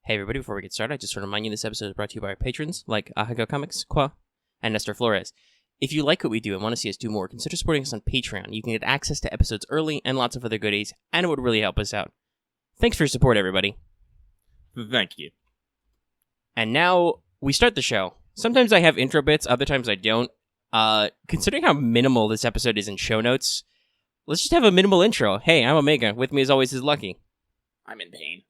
Hey everybody, before we get started, I just want to remind you this episode is brought to you by our patrons like LTFGO Comics, Qua, and Nestor Flores. If you like what we do and want to see us do more, consider supporting us on Patreon. You can get access to episodes early and lots of other goodies, and it would really help us out. Thanks for your support, everybody. Thank you. And now, we start the show. Sometimes I have intro bits, other times I don't. Considering how minimal this episode is in show notes, let's just have a minimal intro. Hey, I'm Omega. With me as always is Lucky. I'm in pain.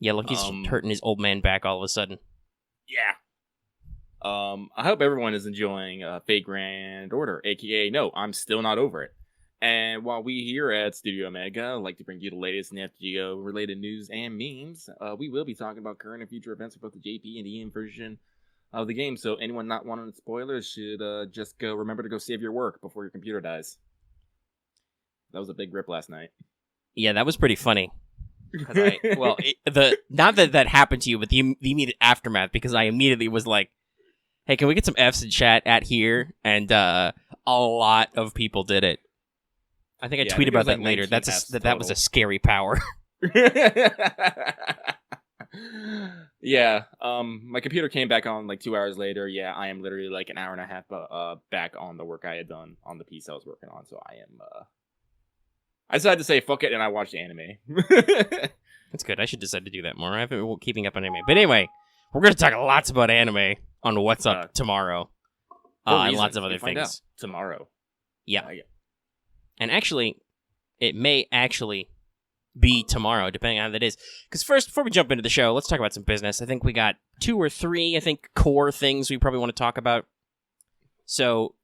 Yeah, Lucky's hurting his old man back all of a sudden. Yeah. I hope everyone is enjoying Fate Grand Order, aka No, I'm Still Not Over It. And while we here at Studio Omega like to bring you the latest LTFGO related news and memes, we will be talking about current and future events for both the JP and EM version of the game. So anyone not wanting spoilers should just remember to go save your work before your computer dies. That was a big rip last night. Yeah, that was pretty funny. Not that happened to you, but the immediate aftermath, because I immediately was like, hey, can we get some Fs in chat at here? And a lot of people did it. I think I tweeted about that later. That was a scary power. Yeah. My computer came back on like 2 hours later. Yeah, I am literally like an hour and a half back on the work I had done on the piece I was working on. So I decided to say fuck it, and I watched anime. That's good. I should decide to do that more. I haven't been keeping up on anime. But anyway, we're going to talk lots about anime on What's Up tomorrow. And lots of other things. Tomorrow. Yeah. And actually, it may actually be tomorrow, depending on how that is. Because first, before we jump into the show, let's talk about some business. I think we got 2 or 3, core things we probably want to talk about. So,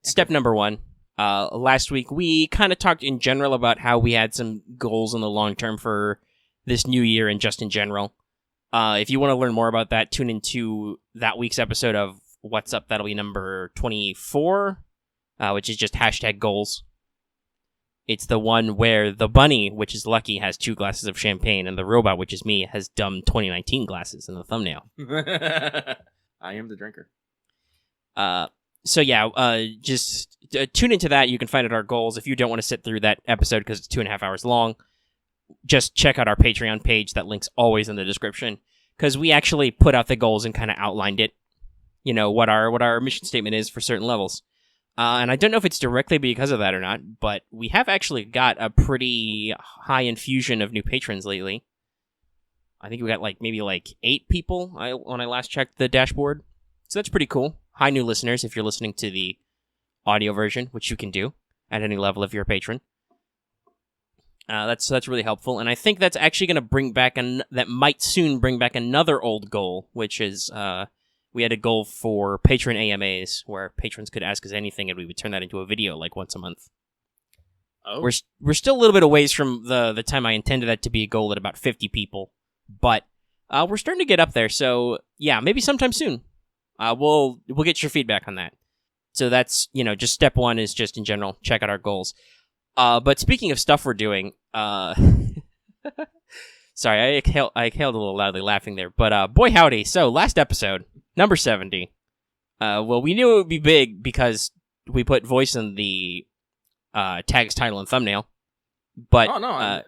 step number 1. Last week, we kind of talked in general about how we had some goals in the long term for this new year and just in general. If you want to learn more about that, tune into that week's episode of What's Up. That'll be number 24, which is just #goals. It's the one where the bunny, which is Lucky, has 2 glasses of champagne, and the robot, which is me, has dumb 2019 glasses in the thumbnail. I am the drinker. So yeah, just tune into that. You can find out our goals. If you don't want to sit through that episode because it's 2.5 hours long, just check out our Patreon page. That link's always in the description, because we actually put out the goals and kind of outlined it. You know, what our mission statement is for certain levels. And I don't know if it's directly because of that or not, but we have actually got a pretty high infusion of new patrons lately. I think we got maybe 8 people when I last checked the dashboard. So that's pretty cool. Hi, new listeners, if you're listening to the audio version, which you can do at any level if you're a patron. That's really helpful, and I think that's actually going to bring back that might soon bring back another old goal, which is we had a goal for patron AMAs where patrons could ask us anything, and we would turn that into a video once a month. Oh, we're still a little bit a ways from the time I intended that to be a goal at about 50 people, but we're starting to get up there. So yeah, maybe sometime soon. We'll get your feedback on that. So that's, just step 1 is just in general, check out our goals. But speaking of stuff we're doing, sorry, I exhaled a little loudly laughing there, but boy howdy, so last episode, number 70, well, we knew it would be big because we put voice in the tag's title and thumbnail, but... Oh, no,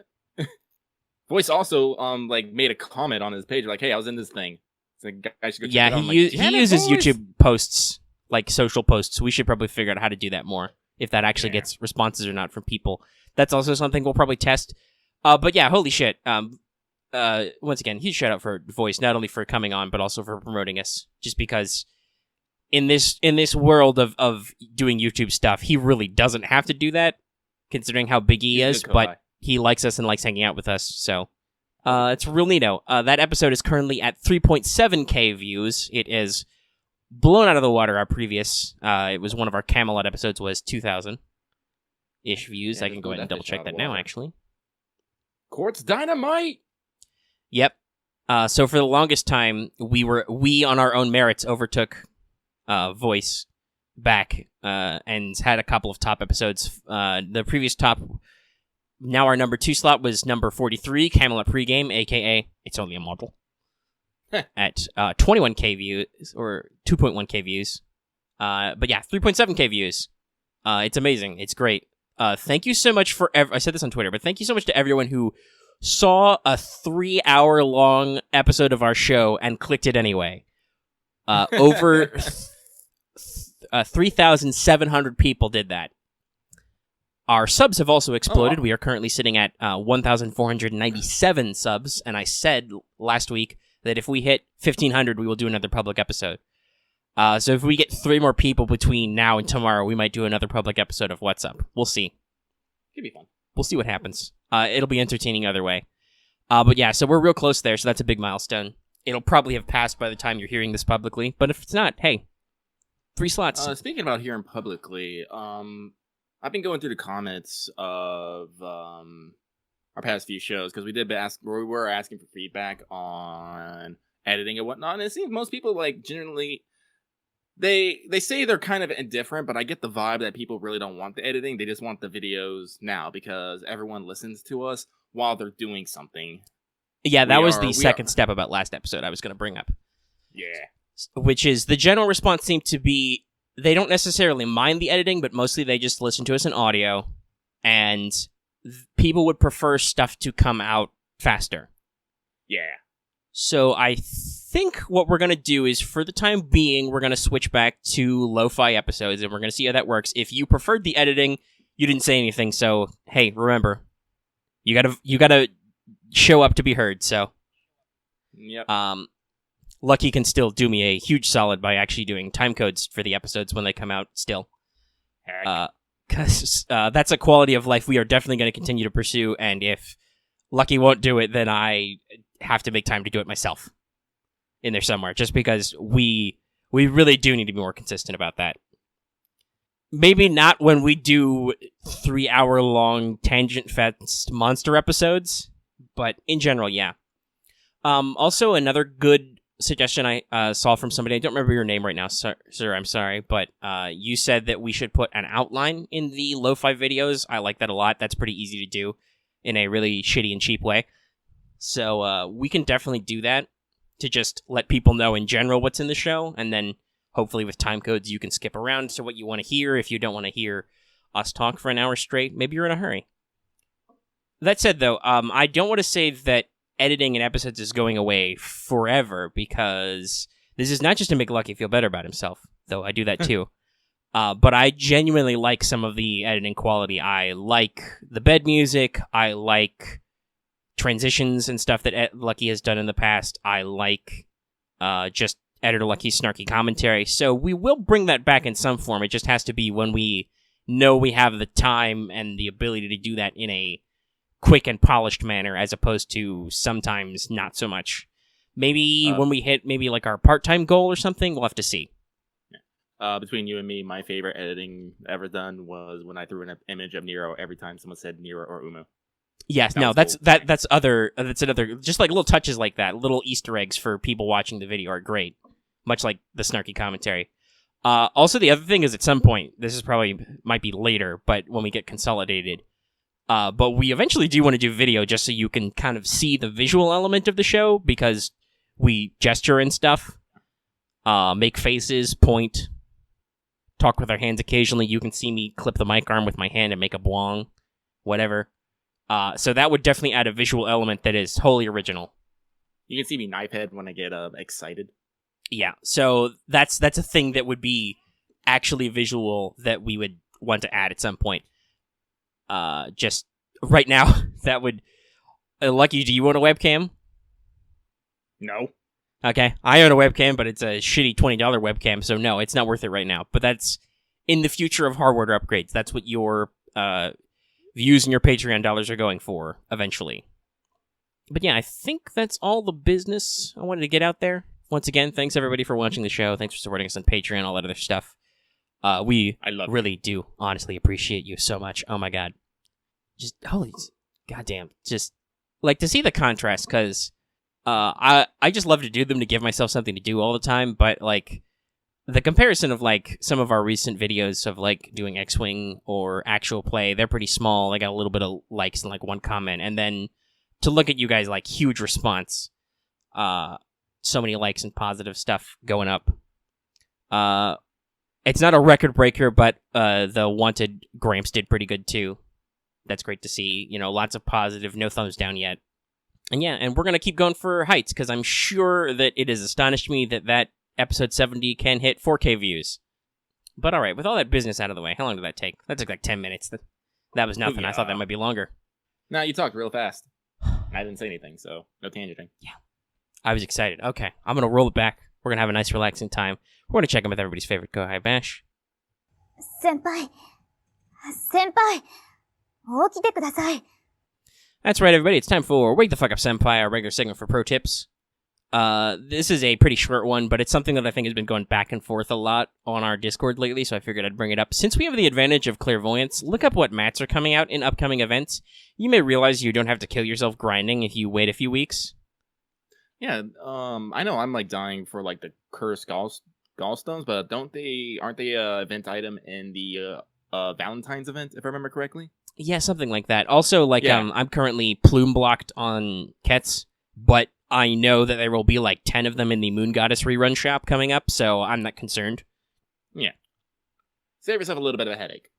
Voice also, made a comment on his page, hey, I was in this thing. So I should go check it out. He uses YouTube posts, social posts. We should probably figure out how to do that more, if that actually gets responses or not from people. That's also something we'll probably test. But yeah, holy shit. Once again, huge shout out for Voice, not only for coming on, but also for promoting us. Just because in this world of doing YouTube stuff, he really doesn't have to do that, considering how big he is, but he likes us and likes hanging out with us, so... it's real neato. That episode is currently at 3.7k views. It is blown out of the water. Our previous, it was one of our Camelot episodes, was 2,000-ish views. I can go ahead and double check that now, actually. Quartz Dynamite! Yep. So for the longest time, we on our own merits overtook Voice back and had a couple of top episodes. The previous top... Now our number 2 slot was number 43, Camelot Pregame, a.k.a. It's Only a Model, at 21k views, or 2.1k views. But yeah, 3.7k views. It's amazing. It's great. Thank you so much for... I said this on Twitter, but thank you so much to everyone who saw a 3-hour-long episode of our show and clicked it anyway. Over 3,700 people did that. Our subs have also exploded. We are currently sitting at 1,497 subs, and I said last week that if we hit 1,500, we will do another public episode. So if we get 3 more people between now and tomorrow, we might do another public episode of What's Up. We'll see. Could be fun. We'll see what happens. It'll be entertaining either way. But yeah, so we're real close there, so that's a big milestone. It'll probably have passed by the time you're hearing this publicly, but if it's not, hey, 3 slots. Speaking about hearing publicly, I've been going through the comments of our past few shows because we were asking for feedback on editing and whatnot, and it seems most people generally they say they're kind of indifferent, but I get the vibe that people really don't want the editing. They just want the videos now because everyone listens to us while they're doing something. Yeah, that was the second step about last episode I was going to bring up. Yeah. Which is the general response seemed to be they don't necessarily mind the editing, but mostly they just listen to us in audio, and people would prefer stuff to come out faster. Yeah. So I think what we're going to do is, for the time being, we're going to switch back to lo-fi episodes, and we're going to see how that works. If you preferred the editing, you didn't say anything, so hey, remember, you gotta show up to be heard. So, yep. Lucky can still do me a huge solid by actually doing time codes for the episodes when they come out. Still, because that's a quality of life we are definitely going to continue to pursue, and if Lucky won't do it, then I have to make time to do it myself in there somewhere, just because we really do need to be more consistent about that. Maybe not when we do 3-hour-long tangent fest monster episodes, but in general, yeah. Also, another good suggestion I saw from somebody, I don't remember your name right now, sir, I'm sorry, but you said that we should put an outline in the lo-fi videos. I like that a lot. That's pretty easy to do in a really shitty and cheap way. So we can definitely do that to just let people know in general what's in the show, and then hopefully with time codes you can skip around to what you want to hear if you don't want to hear us talk for an hour straight. Maybe you're in a hurry. That said, though, I don't want to say that editing in episodes is going away forever, because this is not just to make Lucky feel better about himself, though I do that too. But I genuinely like some of the editing quality. I like the bed music. I like transitions and stuff that Lucky has done in the past. I like just Editor Lucky's snarky commentary. So we will bring that back in some form. It just has to be when we know we have the time and the ability to do that in a quick and polished manner, as opposed to sometimes not so much. Maybe when we hit like our part-time goal or something, we'll have to see. Between you and me, my favorite editing ever done was when I threw an image of Nero every time someone said Nero or Umo. Yes, that's another just like little touches like that, little Easter eggs for people watching the video are great, much like the snarky commentary. Also, the other thing is, at some point, this is might be later, but when we get consolidated, but we eventually do want to do video just so you can kind of see the visual element of the show, because we gesture and stuff, make faces, point, talk with our hands occasionally. You can see me clip the mic arm with my hand and make a boing, whatever. So that would definitely add a visual element that is wholly original. You can see me knife head when I get excited. Yeah, so that's a thing that would be actually visual that we would want to add at some point. Just right now, that would... Lucky, do you own a webcam? No. Okay, I own a webcam, but it's a shitty $20 webcam, so no, it's not worth it right now. But that's in the future of hardware upgrades. That's what your views and your Patreon dollars are going for eventually. But yeah, I think that's all the business I wanted to get out there. Once again, thanks everybody for watching the show. Thanks for supporting us on Patreon, all that other stuff. We really do honestly appreciate you so much. Oh my god. Just, holy goddamn. Just, like, to see the contrast, because I just love to do them to give myself something to do all the time, but, like, the comparison of, like, some of our recent videos of, like, doing X-Wing or actual play, they're pretty small. They got a little bit of likes and, like, one comment. And then to look at you guys, like, huge response. So many likes and positive stuff going up. It's not a record breaker, but the Wanted Gramps did pretty good, too. That's great to see. You know, lots of positive, no thumbs down yet. And yeah, and we're going to keep going for heights, because I'm sure that it has astonished me that episode 70 can hit 4K views. But all right, with all that business out of the way, how long did that take? That took like 10 minutes. That was nothing. Yeah. I thought that might be longer. No, you talked real fast. I didn't say anything, so no tangenting. Yeah. I was excited. Okay, I'm going to roll it back. We're going to have a nice, relaxing time. We're going to check in with everybody's favorite Go High Bash. 先輩、起きてください。 That's right, everybody. It's time for Wake the Fuck Up Senpai, our regular segment for pro tips. This is a pretty short one, but it's something that I think has been going back and forth a lot on our Discord lately, so I figured I'd bring it up. Since we have the advantage of clairvoyance, look up what mats are coming out in upcoming events. You may realize you don't have to kill yourself grinding if you wait a few weeks. Yeah, I know I'm like dying for like the cursed gallstones, but aren't they event item in the Valentine's event, if I remember correctly? Yeah, something like that. Also, like, Yeah. I'm currently plume blocked on Kets, but I know that there will be like 10 of them in the Moon Goddess rerun shop coming up, so I'm not concerned. Yeah. Save yourself a little bit of a headache.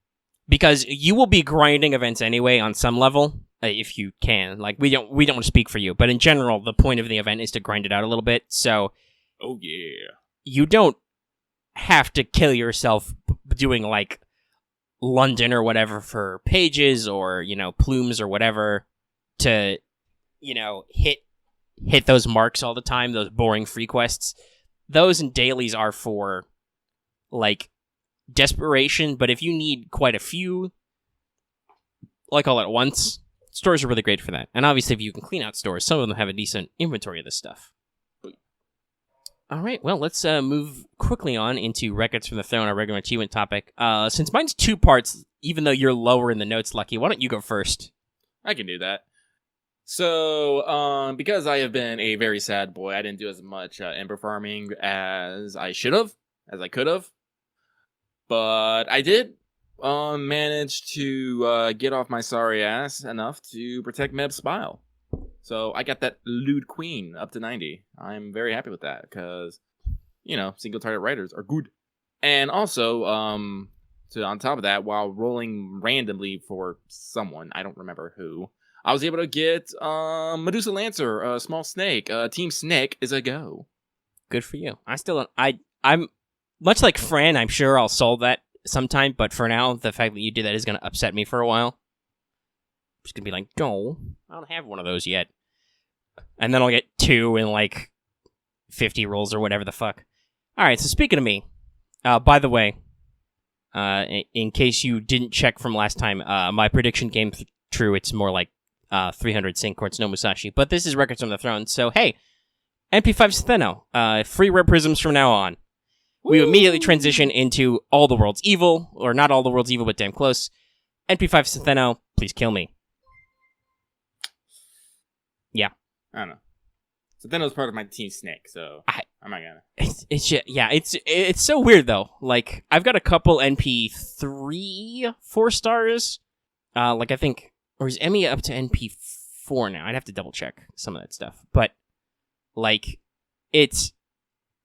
Because you will be grinding events anyway on some level, if you can. Like, we don't want to speak for you, but in general, the point of the event is to grind it out a little bit, so Oh yeah. you don't have to kill yourself doing, like, London or whatever for pages or, plumes or whatever to, hit those marks all the time, those boring free quests. Those and dailies are for, like, desperation, but if you need quite a few, like all at once, stores are really great for that. And obviously, if you can clean out stores, some of them have a decent inventory of this stuff. All right, well, let's move quickly on into Records from the Throne, our regular achievement topic. Since mine's 2 parts, even though you're lower in the notes, Lucky, why don't you go first? I can do that. So, because I have been a very sad boy, I didn't do as much ember farming as I should have, as I could have. But I did manage to get off my sorry ass enough to protect Meb's Spile. So I got that Lewd Queen up to 90. I'm very happy with that because, single target writers are good. And also, on top of that, while rolling randomly for someone, I don't remember who, I was able to get Medusa Lancer, a small snake. Team Snake is a go. Good for you. I still don't. I'm much like Fran. I'm sure I'll solve that sometime. But for now, the fact that you did that is going to upset me for a while. I'm just going to be like, no, I don't have one of those yet. And then I'll get 2 in like 50 rolls or whatever the fuck. All right. So speaking of me, by the way, in case you didn't check from last time, my prediction came true. It's more like 300 Saint Courts no Musashi. But this is Records from the Throne. So hey, NP5 Stheno, free Red Prisms from now on. We immediately transition into All the World's Evil, or not All the World's Evil, but damn close. NP5 Stheno, please kill me. Yeah. I don't know. So then it was part of my Team Snake, so I'm not gonna. It's so weird though. Like I've got a couple NP3 4-stars. Like I think, or is Emmy up to NP4 now? I'd have to double check some of that stuff. But like,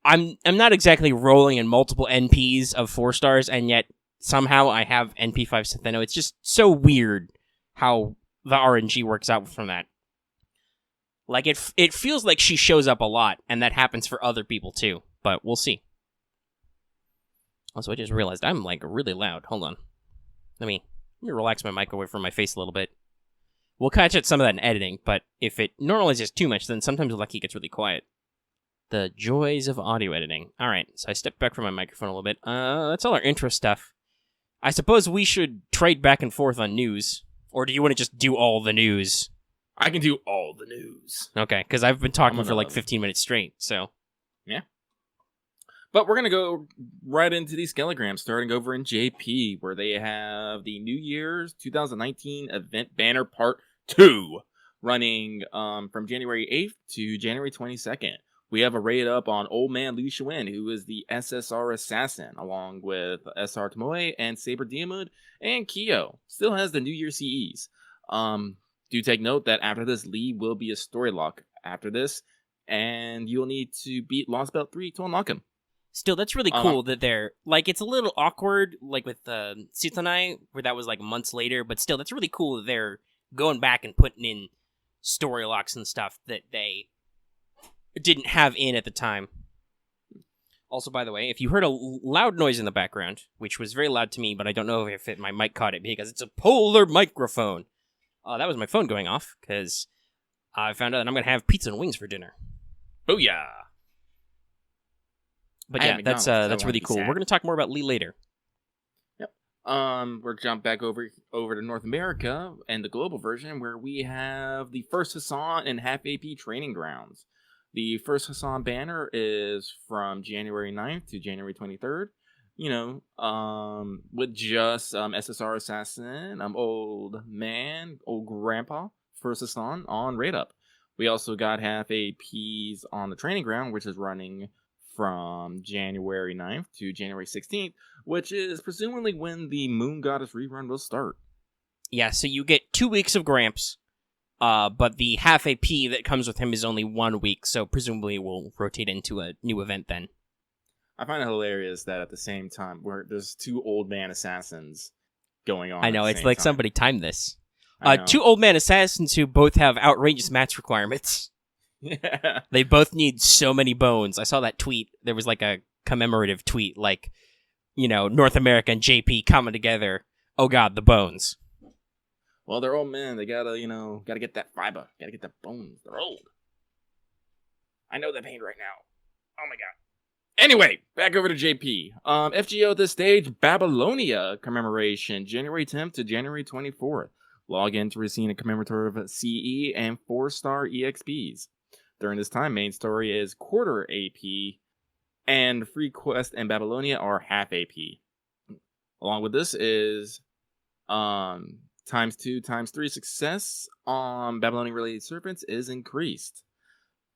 I'm not exactly rolling in multiple NPs of 4-stars, and yet somehow I have NP5 Stheno. It's just so weird how the RNG works out from that. Like, it feels like she shows up a lot, and that happens for other people, too. But we'll see. Also, I just realized I'm, like, really loud. Hold on. Let me relax my mic away from my face a little bit. We'll catch at some of that in editing, but if it normalizes too much, then sometimes Lucky gets really quiet. The joys of audio editing. All right, so I stepped back from my microphone a little bit. That's all our intro stuff. I suppose we should trade back and forth on news. Or do you want to just do all the news? I can do all the news. Okay, because I've been talking for like 15 minutes straight, so. Yeah. But we're going to go right into these skelograms, starting over in JP, where they have the New Year's 2019 event banner part 2, running from January 8th to January 22nd. We have a raid up on Old Man Li Shuwen, who is the SSR Assassin, along with SR Tomoe and Saber Diamond, and Kyo. Still has the New Year CEs. Do take note that after this, Lee will be a story lock after this, and you'll need to beat Lost Belt 3 to unlock him. Still, that's really cool that they're, like, it's a little awkward, like with Sitanai, where that was like months later, but still, that's really cool that they're going back and putting in story locks and stuff that they didn't have in at the time. Also, by the way, if you heard a loud noise in the background, which was very loud to me, but I don't know if my mic caught it because it's a polar microphone. That was my phone going off because I found out that I'm going to have pizza and wings for dinner. Oh yeah. But I yeah, had that's McDonald's, so I really wanna be cool. sad. We're going to talk more about Lee later. We're jump back over to North America and the global version where we have the first Hassan and half AP training grounds. The first Hassan banner is from January 9th to January 23rd. With just SSR Assassin, old grandpa, first Hassan on Raid Up. We also got half APs on the training ground, which is running from January 9th to January 16th, which is presumably when the Moon Goddess rerun will start. Yeah, so you get 2 weeks of Gramps, but the half AP that comes with him is only 1 week, so presumably it will rotate into a new event then. I find it hilarious that at the same time, where there's 2 old man assassins going on. I know, at the it's same like time. somebody timed this. I know. 2 old man assassins who both have outrageous match requirements. Yeah. They both need so many bones. I saw that tweet. There was like a commemorative tweet, like, North America and JP coming together. Oh god, the bones. Well, they're old men. They gotta get that fiber. Gotta get the bones. They're old. I know that pain right now. Oh my god. Anyway, back over to JP. FGO at this stage, Babylonia commemoration, January 10th to January 24th. Log in to receive a commemorative CE and 4-star EXPs. During this time, main story is quarter AP, and free quest and Babylonia are half AP. Along with this is ×2 ×3 success on Babylonian related servants is increased.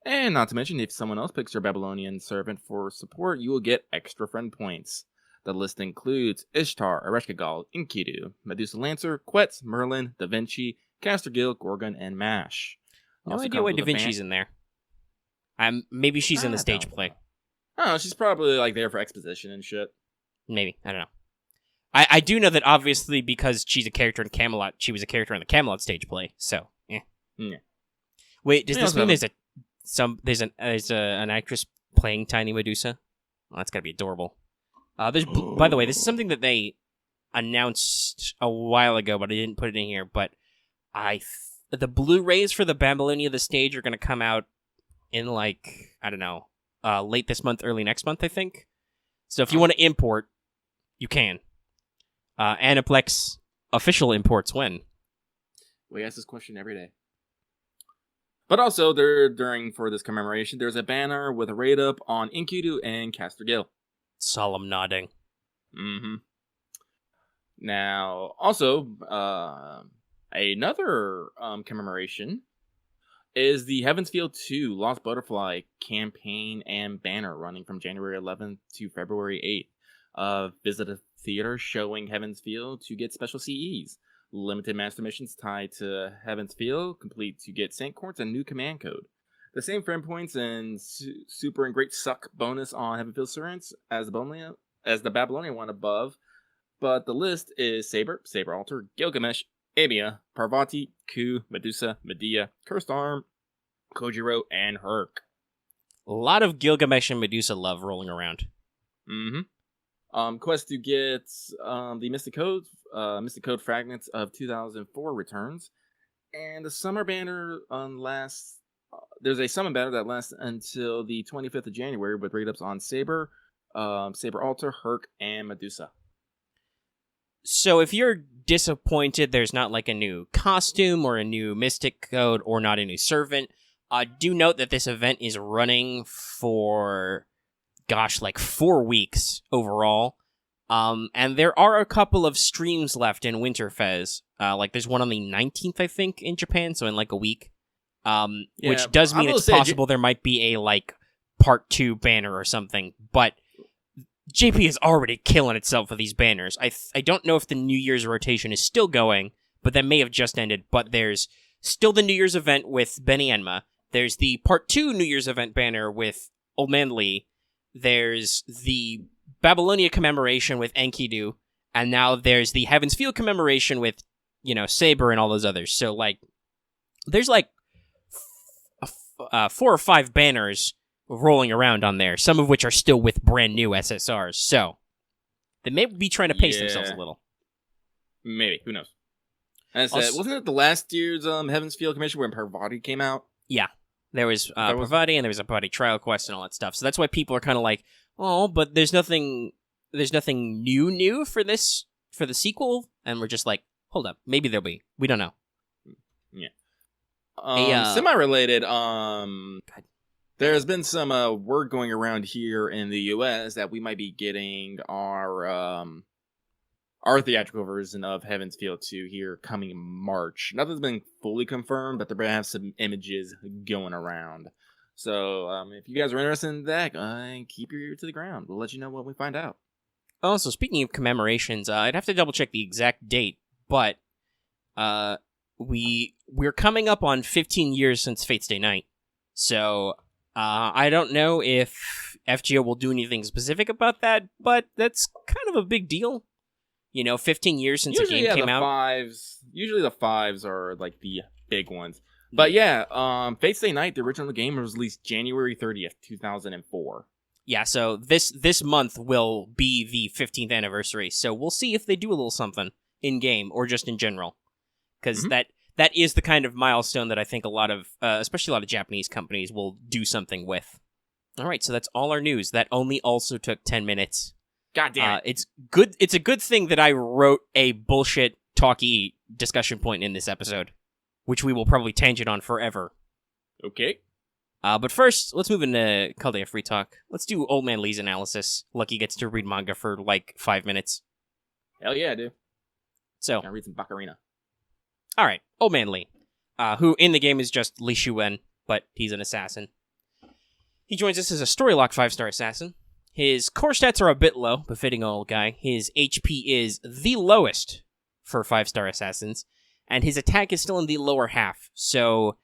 And not to mention, if someone else picks your Babylonian servant for support, you will get extra friend points. The list includes Ishtar, Ereshkigal, Enkidu, Medusa Lancer, Quetz, Merlin, Da Vinci, Castergil, Gorgon, and Mash. No Also idea comes why with Da a Vinci's in there. Maybe she's in the stage don't play. know. Oh, she's probably like there for exposition and shit. Maybe. I don't know. I do know that obviously because she's a character in Camelot, she was a character in the Camelot stage play. So, yeah. Wait, does Yeah, this also mean there's an actress playing Tiny Medusa? Well, that's gotta be adorable. By the way, this is something that they announced a while ago, but I didn't put it in here. But the Blu-rays for the Babylonia the stage are gonna come out in late this month, early next month, I think. So if you want to import, you can. Aniplex official imports when? We ask this question every day. But also, for this commemoration, there's a banner with a raid up on Enkidu and Castergil. Solemn nodding. Mm-hmm. Now, also, another commemoration is the Heavensfield 2 Lost Butterfly campaign and banner running from January 11th to February 8th. Visit a theater showing Heavensfield to get special CEs. Limited master missions tied to Heavensfield complete to get Saint Courts and new command code. The same friend points and super and great suck bonus on Heavenfield Servants as the Babylonian one above, but the list is Saber Altar, Gilgamesh, Amia, Parvati, Ku, Medusa, Medea, Cursed Arm, Kojiro, and Herc. A lot of Gilgamesh and Medusa love rolling around. Mm-hmm. Quest to get the Mystic Code Fragments of 2004 returns, and the Summer Banner lasts. There's a Summon Banner that lasts until the 25th of January with raid-ups on Saber, Saber Altar, Herc, and Medusa. So if you're disappointed there's not like a new costume or a new Mystic Code or not a new servant, do note that this event is running for, 4 weeks overall. And there are a couple of streams left in Winterfez. There's one on the 19th, I think, in Japan, so in a week. Which does mean it's possible there might be a, part 2 banner or something, but JP is already killing itself with these banners. I don't know if the New Year's rotation is still going, but that may have just ended, but there's still the New Year's event with Benny Enma. There's the Part 2 New Year's event banner with Old Man Lee. There's the Babylonia commemoration with Enkidu, and now there's the Heavensfield commemoration with, Saber and all those others. So, there's 4 or 5 banners rolling around on there, some of which are still with brand new SSRs. So they may be trying to pace themselves a little. Maybe. Who knows? As I said, wasn't it the last year's Heaven's Field commission when Parvati came out? Yeah. There was Parvati, and there was a Parvati trial quest and all that stuff. So that's why people are kind of like, oh, but there's nothing new for this, for the sequel. And we're just like, hold up, maybe there'll be. We don't know. Yeah. Semi-related, there's been some word going around here in the U.S. that we might be getting our theatrical version of Heaven's Field 2 here coming in March. Nothing's been fully confirmed, but they're going to have some images going around. So if you guys are interested in that, keep your ear to the ground. We'll let you know when we find out. Also, speaking of commemorations, I'd have to double check the exact date, but we're coming up on 15 years since Fate's Day Night. So I don't know if FGO will do anything specific about that, but that's kind of a big deal. 15 years since the game came out. Usually the 5s are like the big ones. But yeah, Fate's Day Night, the original game, was released January 30th, 2004. Yeah, so this month will be the 15th anniversary. So we'll see if they do a little something in game or just in general, because that is the kind of milestone that I think a lot of, especially a lot of Japanese companies, will do something with. All right, so that's all our news. That only also took 10 minutes. God damn it. It's good. It's a good thing that I wrote a bullshit talky discussion point in this episode, which we will probably tangent on forever. Okay. But first, let's move into Caldea Free Talk. Let's do Old Man Lee's analysis. Lucky gets to read manga for like 5 minutes. Hell yeah, dude. So, I read some Bacarina. All right, Old Man Lee, who in the game is just Li Shuwen, but he's an assassin. He joins us as a story lock 5-star assassin. His core stats are a bit low, befitting an old guy. His HP is the lowest for 5-star assassins, and his attack is still in the lower half. So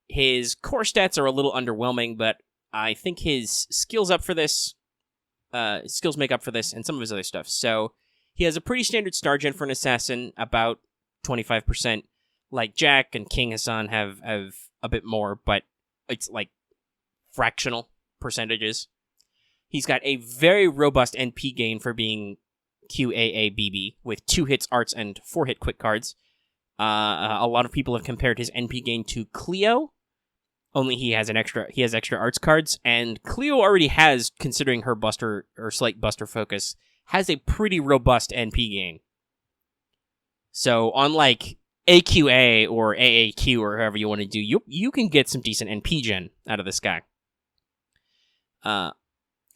his core stats are a little underwhelming, but I think his skills make up for this, and some of his other stuff. So he has a pretty standard star gen for an assassin, about 25%. Like Jack and King Hassan have a bit more, but it's like fractional percentages. He's got a very robust NP gain for being QAABB, with 2 hits arts and 4 hit quick cards. A lot of people have compared his NP gain to Cleo, only he has extra arts cards, and Cleo already has, considering her buster or slight buster focus, has a pretty robust NP gain. So on like AQA or AAQ or however you want to do, you can get some decent NP gen out of this guy.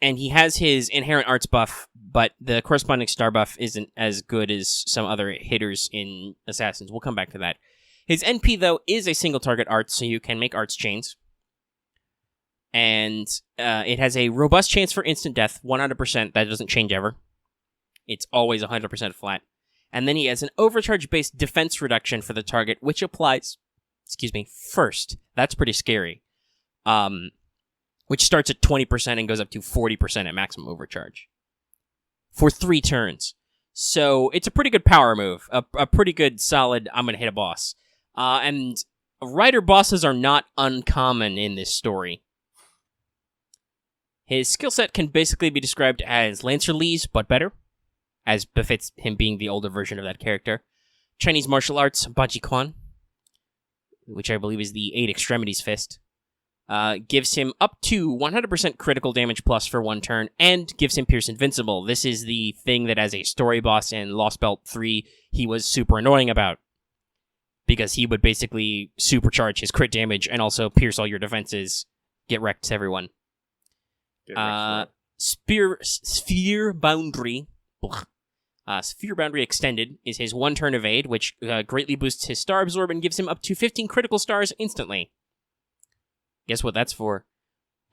And he has his inherent arts buff, but the corresponding star buff isn't as good as some other hitters in Assassins. We'll come back to that. His NP, though, is a single target art, so you can make arts chains. And it has a robust chance for instant death, 100%. That doesn't change ever. It's always 100% flat. And then he has an overcharge-based defense reduction for the target, which applies, first. That's pretty scary. Which starts at 20% and goes up to 40% at maximum overcharge. For 3 turns. So it's a pretty good power move. A pretty good, solid, I'm going to hit a boss. And rider bosses are not uncommon in this story. His skill set can basically be described as Lancer Lee's, but better, as befits him being the older version of that character. Chinese martial arts, Baji Quan, which I believe is the 8 Extremities Fist. Gives him up to 100% critical damage plus for 1 turn, and gives him Pierce Invincible. This is the thing that as a story boss in Lost Belt 3, he was super annoying about. Because he would basically supercharge his crit damage and also pierce all your defenses, get wrecked to everyone. Sphere Boundary. Sphere Boundary Extended is his 1 turn evade, which greatly boosts his star absorb and gives him up to 15 critical stars instantly. Guess what that's for.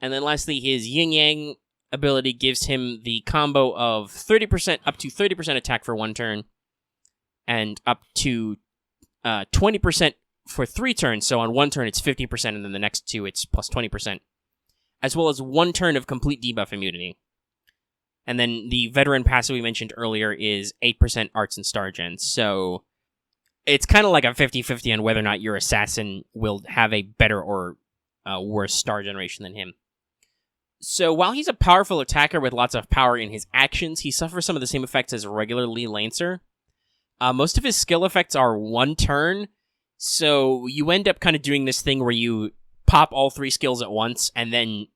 And then lastly, his Yin Yang ability gives him the combo of 30% up to 30% attack for 1 turn, and up to 20% for 3 turns. So on 1 turn it's 50%, and then the next 2 it's plus 20%. As well as 1 turn of complete debuff immunity. And then the veteran passive we mentioned earlier is 8% arts and star gen. So it's kind of like a 50-50 on whether or not your assassin will have a better or worse star generation than him. So while he's a powerful attacker with lots of power in his actions, he suffers some of the same effects as a regular Li Lancer. Most of his skill effects are one turn, so you end up kind of doing this thing where you pop all 3 skills at once, and then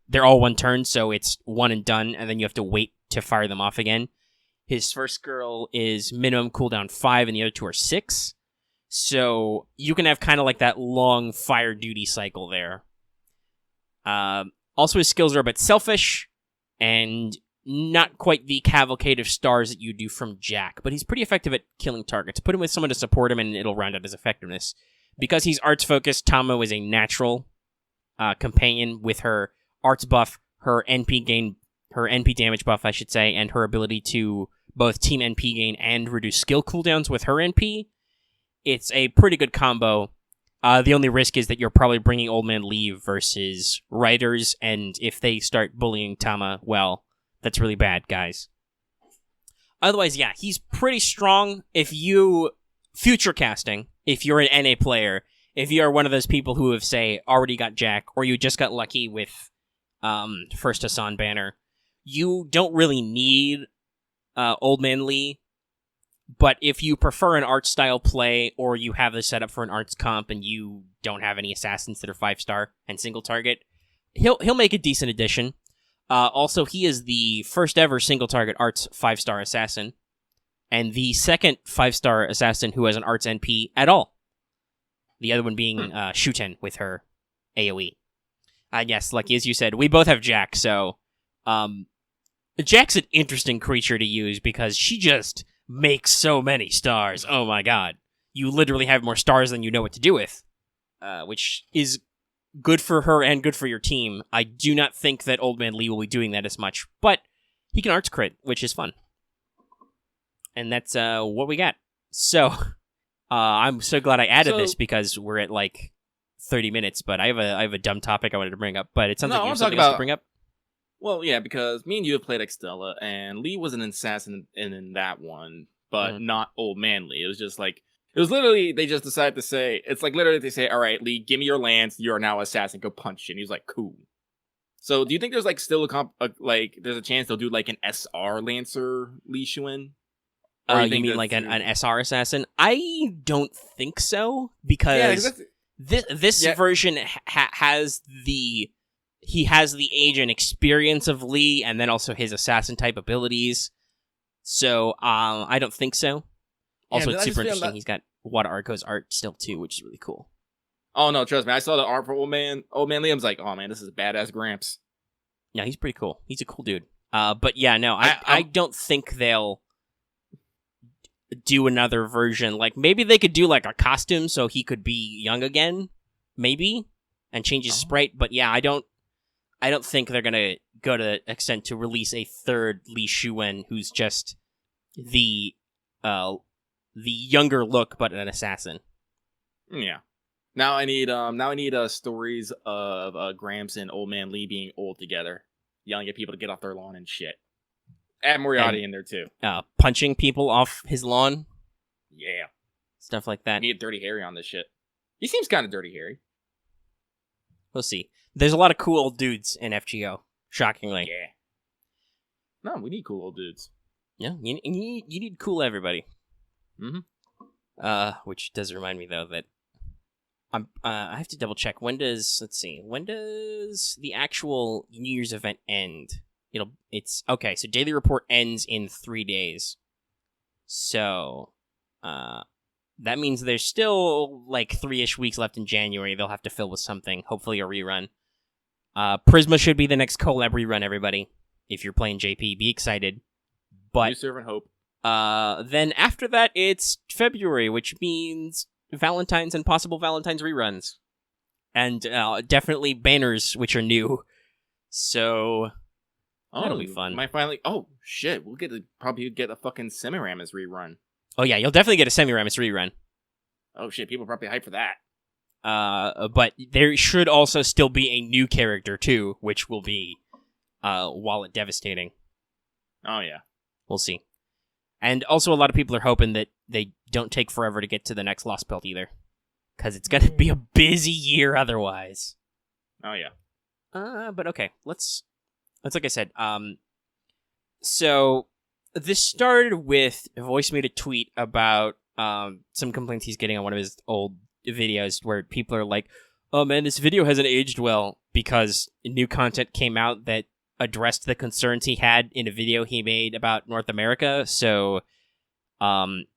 they're all one turn, so it's one and done, and then you have to wait to fire them off again. His first skill is minimum cooldown 5, and the other 2 are 6. So you can have kind of like that long fire duty cycle there. Also, his skills are a bit selfish, and not quite the cavalcade of stars that you do from Jack, but he's pretty effective at killing targets. Put him with someone to support him, and it'll round out his effectiveness. Because he's arts-focused, Tama is a natural companion with her arts buff, her NP damage buff, I should say, and her ability to both team NP gain and reduce skill cooldowns with her NP. It's a pretty good combo. The only risk is that you're probably bringing Old Man Li versus Riders, and if they start bullying Tama, well, that's really bad, guys. Otherwise, yeah, he's pretty strong. If you... Future casting, if you're an NA player, if you are one of those people who have, say, already got Jack, or you just got lucky with First Hassan banner, you don't really need Old Man Li. But if you prefer an art style play, or you have the setup for an arts comp and you don't have any assassins that are 5-star and single target, he'll make a decent addition. Also, he is the first ever single target arts 5-star assassin, and the second 5-star assassin who has an arts NP at all. The other one being Shuten with her AoE. Yes, Lucky, as you said, we both have Jack, so Jack's an interesting creature to use because she just makes so many stars. Oh my god. You literally have more stars than you know what to do with, which is good for her and good for your team. I do not think that Old Man Li will be doing that as much, but he can arts crit, which is fun. And that's what we got. So, I'm so glad I added this because we're at like 30 minutes, but I have a dumb topic I wanted to bring up, but it sounds like you have something else to bring up. Well, yeah, because me and you have played Extella, and Li was an assassin in that one, but not Old Man Li. It was just like, it was literally, they just decided to say, it's like literally they say, all right, Li, give me your lance, you are now assassin, go punch. And he was like, cool. So do you think there's like still there's a chance they'll do like an SR Lancer Li Shuwen? You mean like an SR assassin? I don't think so, because this version has the age and experience of Li, and then also his assassin type abilities. So I don't think so. Also, it's super interesting. He's got Wada Arco's art still too, which is really cool. Oh no, trust me, I saw the art for Old Man Li. I was like, oh man, this is badass Gramps. Yeah, he's pretty cool. He's a cool dude. But yeah, no, I don't think they'll do another version. Like, maybe they could do like a costume so he could be young again, maybe, and change his sprite. But yeah, I don't think they're gonna go to the extent to release a third Li Shuwen who's just the younger look but an assassin. Yeah. Now I need stories of Gramps and Old Man Li being old together, yelling at people to get off their lawn and shit. Add Moriarty in there too. Punching people off his lawn. Yeah. Stuff like that. Need Dirty Harry on this shit. He seems kind of Dirty Harry. We'll see. There's a lot of cool old dudes in FGO, shockingly. Yeah. No, we need cool old dudes. Yeah, you need cool everybody. Mm-hmm. Which does remind me, though, that I have to double check. When does the actual New Year's event end? It's okay, so Daily Report ends in 3 days. So, that means there's still like 3-ish weeks left in January. They'll have to fill with something, hopefully a rerun. Prisma should be the next collab rerun, everybody. If you're playing JP, be excited. But New Servant Hope. Then after that, it's February, which means Valentine's and possible Valentine's reruns. And definitely banners, which are new. So, that'll be fun. Might finally... Oh, shit. We'll probably get a fucking Semiramis rerun. Oh, yeah, you'll definitely get a Semiramis rerun. Oh, shit. People are probably hyped for that. But there should also still be a new character, too, which will be wallet devastating. Oh, yeah. We'll see. And also, a lot of people are hoping that they don't take forever to get to the next Lost Belt either. Because it's going to be a busy year otherwise. Oh yeah. But okay, let's like I said. So this started with Voice made a tweet about some complaints he's getting on one of his old videos where people are like, "Oh man, this video hasn't aged well because new content came out that addressed the concerns he had in a video he made about North America. So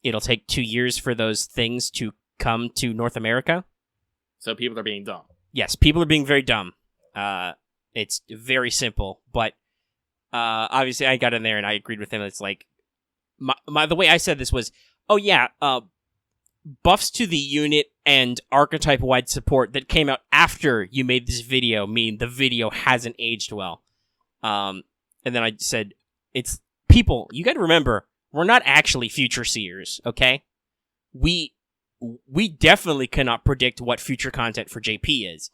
it'll take 2 years for those things to come to North America." So people are being dumb. Yes, people are being very dumb. It's very simple, but obviously I got in there and I agreed with him. It's like, the way I said this was, oh yeah, buffs to the unit and archetype-wide support that came out after you made this video mean the video hasn't aged well. And then I said, it's people, you gotta remember, we're not actually future seers, okay? We definitely cannot predict what future content for JP is.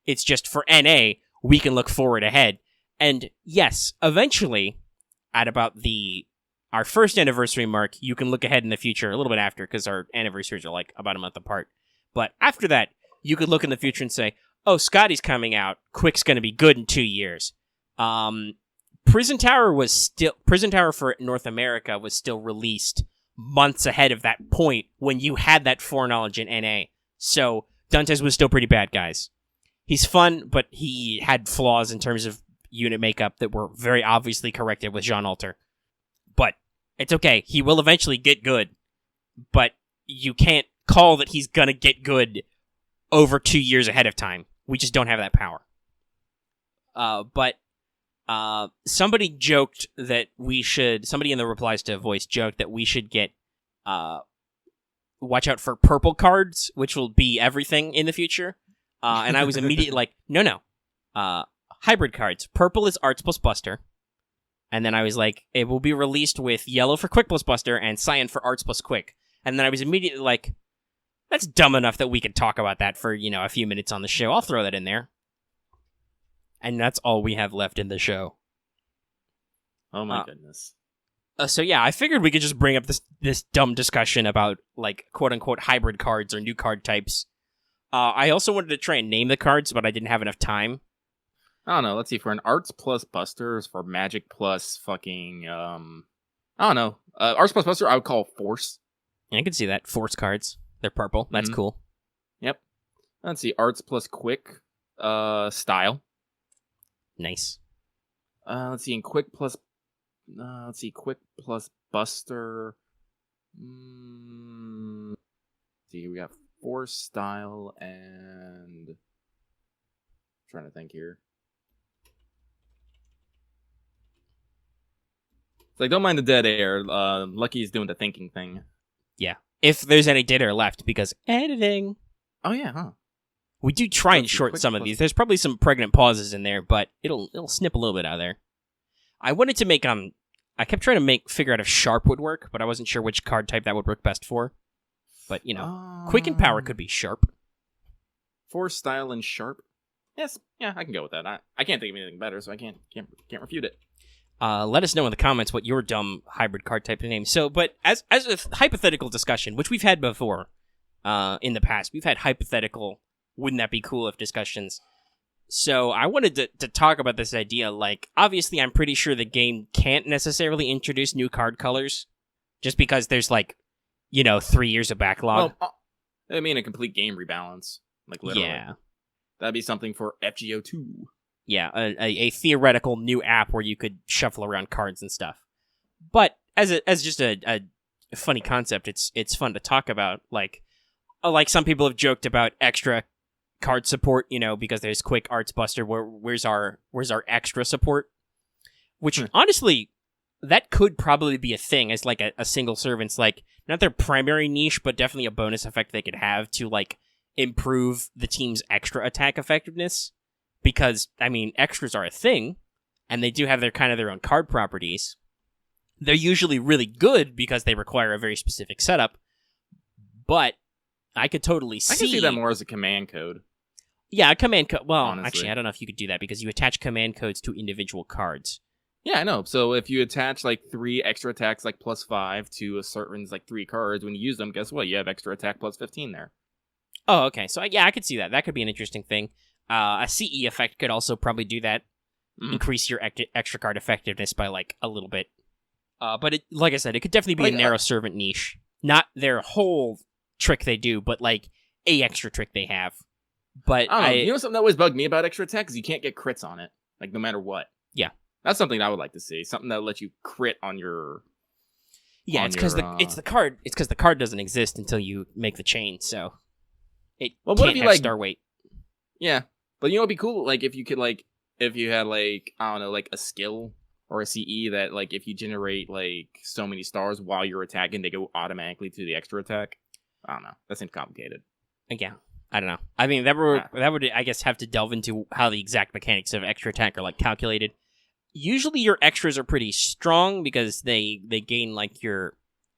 It's just for NA, we can look forward ahead. And yes, eventually, at about our first anniversary mark, you can look ahead in the future, a little bit after, because our anniversaries are like about a month apart. But after that, you could look in the future and say, oh, Scotty's coming out. Quick's going to be good in 2 years. Prison Tower for North America was still released months ahead of that point when you had that foreknowledge in NA. So Dantes was still pretty bad, guys. He's fun, but he had flaws in terms of unit makeup that were very obviously corrected with Jean Alter. But it's okay. He will eventually get good. But you can't call that he's gonna get good over 2 years ahead of time. We just don't have that power. But somebody joked that somebody in the replies to Voice joked that we should get, watch out for purple cards, which will be everything in the future. And I was immediately like, no. Hybrid cards. Purple is Arts plus Buster. And then I was like, it will be released with yellow for Quick plus Buster and cyan for Arts plus Quick. And then I was immediately like, that's dumb enough that we could talk about that for, a few minutes on the show. I'll throw that in there. And that's all we have left in the show. Oh my goodness. So yeah, I figured we could just bring up this dumb discussion about, like, quote-unquote hybrid cards or new card types. I also wanted to try and name the cards, but I didn't have enough time. I don't know. Let's see. For an Arts plus Busters, for Magic plus fucking, I don't know. Arts plus Buster, I would call Force. Yeah, I can see that. Force cards. They're purple. That's cool. Yep. Let's see. Arts plus Quick, Style. Nice. Let's see. In Quick plus, Quick plus Buster. See, we got Force, Style, and trying to think here. It's like, don't mind the dead air. Lucky's doing the thinking thing. Yeah. If there's any dead air left, because editing. Oh yeah, huh? We do try and shorten some of these. There's probably some pregnant pauses in there, but it'll snip a little bit out of there. I wanted to make I kept trying to figure out if Sharp would work, but I wasn't sure which card type that would work best for. But Quick and Power could be Sharp. Force, Style, and Sharp. Yes, yeah, I can go with that. I can't think of anything better, so I can't refute it. Let us know in the comments what your dumb hybrid card type name. So, but as a hypothetical discussion, which we've had before, in the past, we've had hypothetical, wouldn't that be cool if discussions. So I wanted to talk about this idea. Like, obviously, I'm pretty sure the game can't necessarily introduce new card colors, just because there's 3 years of backlog. Well, I mean, a complete game rebalance, like literally. Yeah, that'd be something for FGO 2. Yeah, a theoretical new app where you could shuffle around cards and stuff. But as just a funny concept, it's fun to talk about. Like some people have joked about extra card support, because there's Quick, Arts, Buster. Where's our extra support? Which honestly, that could probably be a thing as like a single servant's not their primary niche, but definitely a bonus effect they could have to improve the team's extra attack effectiveness. Because, I mean, extras are a thing, and they do have their own card properties. They're usually really good because they require a very specific setup, but I could totally see... I can see that more as a command code. Yeah, a command code... Well, honestly. Actually, I don't know if you could do that, because you attach command codes to individual cards. Yeah, I know. So if you attach 3 extra attacks, +5 to a certain 3 cards, when you use them, guess what? You have extra attack +15 there. Oh, okay. So, yeah, I could see that. That could be an interesting thing. A CE effect could also probably do that. Mhm. Increase your extra card effectiveness by like a little bit. But it, like I said, it could definitely be Like, a narrow servant niche. Not their whole trick they do, but like a extra trick they have. But I don't know. You know something that always bugged me about extra attack is you can't get crits on it, like no matter what. Yeah. That's something I would like to see. Something that lets you crit on your. yeah, on it's because your, it's the card. It's because the card doesn't exist until you make the chain, so it Well, what can't if you, have like- star weight. Yeah, but you know what'd be cool? Like if you could if you had I don't know, like a skill or a CE that like if you generate like so many stars while you're attacking, they go automatically to the extra attack. I don't know. That seems complicated. Yeah, I don't know. I mean, that would I guess have to delve into how the exact mechanics of extra attack are like calculated. Usually, your extras are pretty strong because they gain like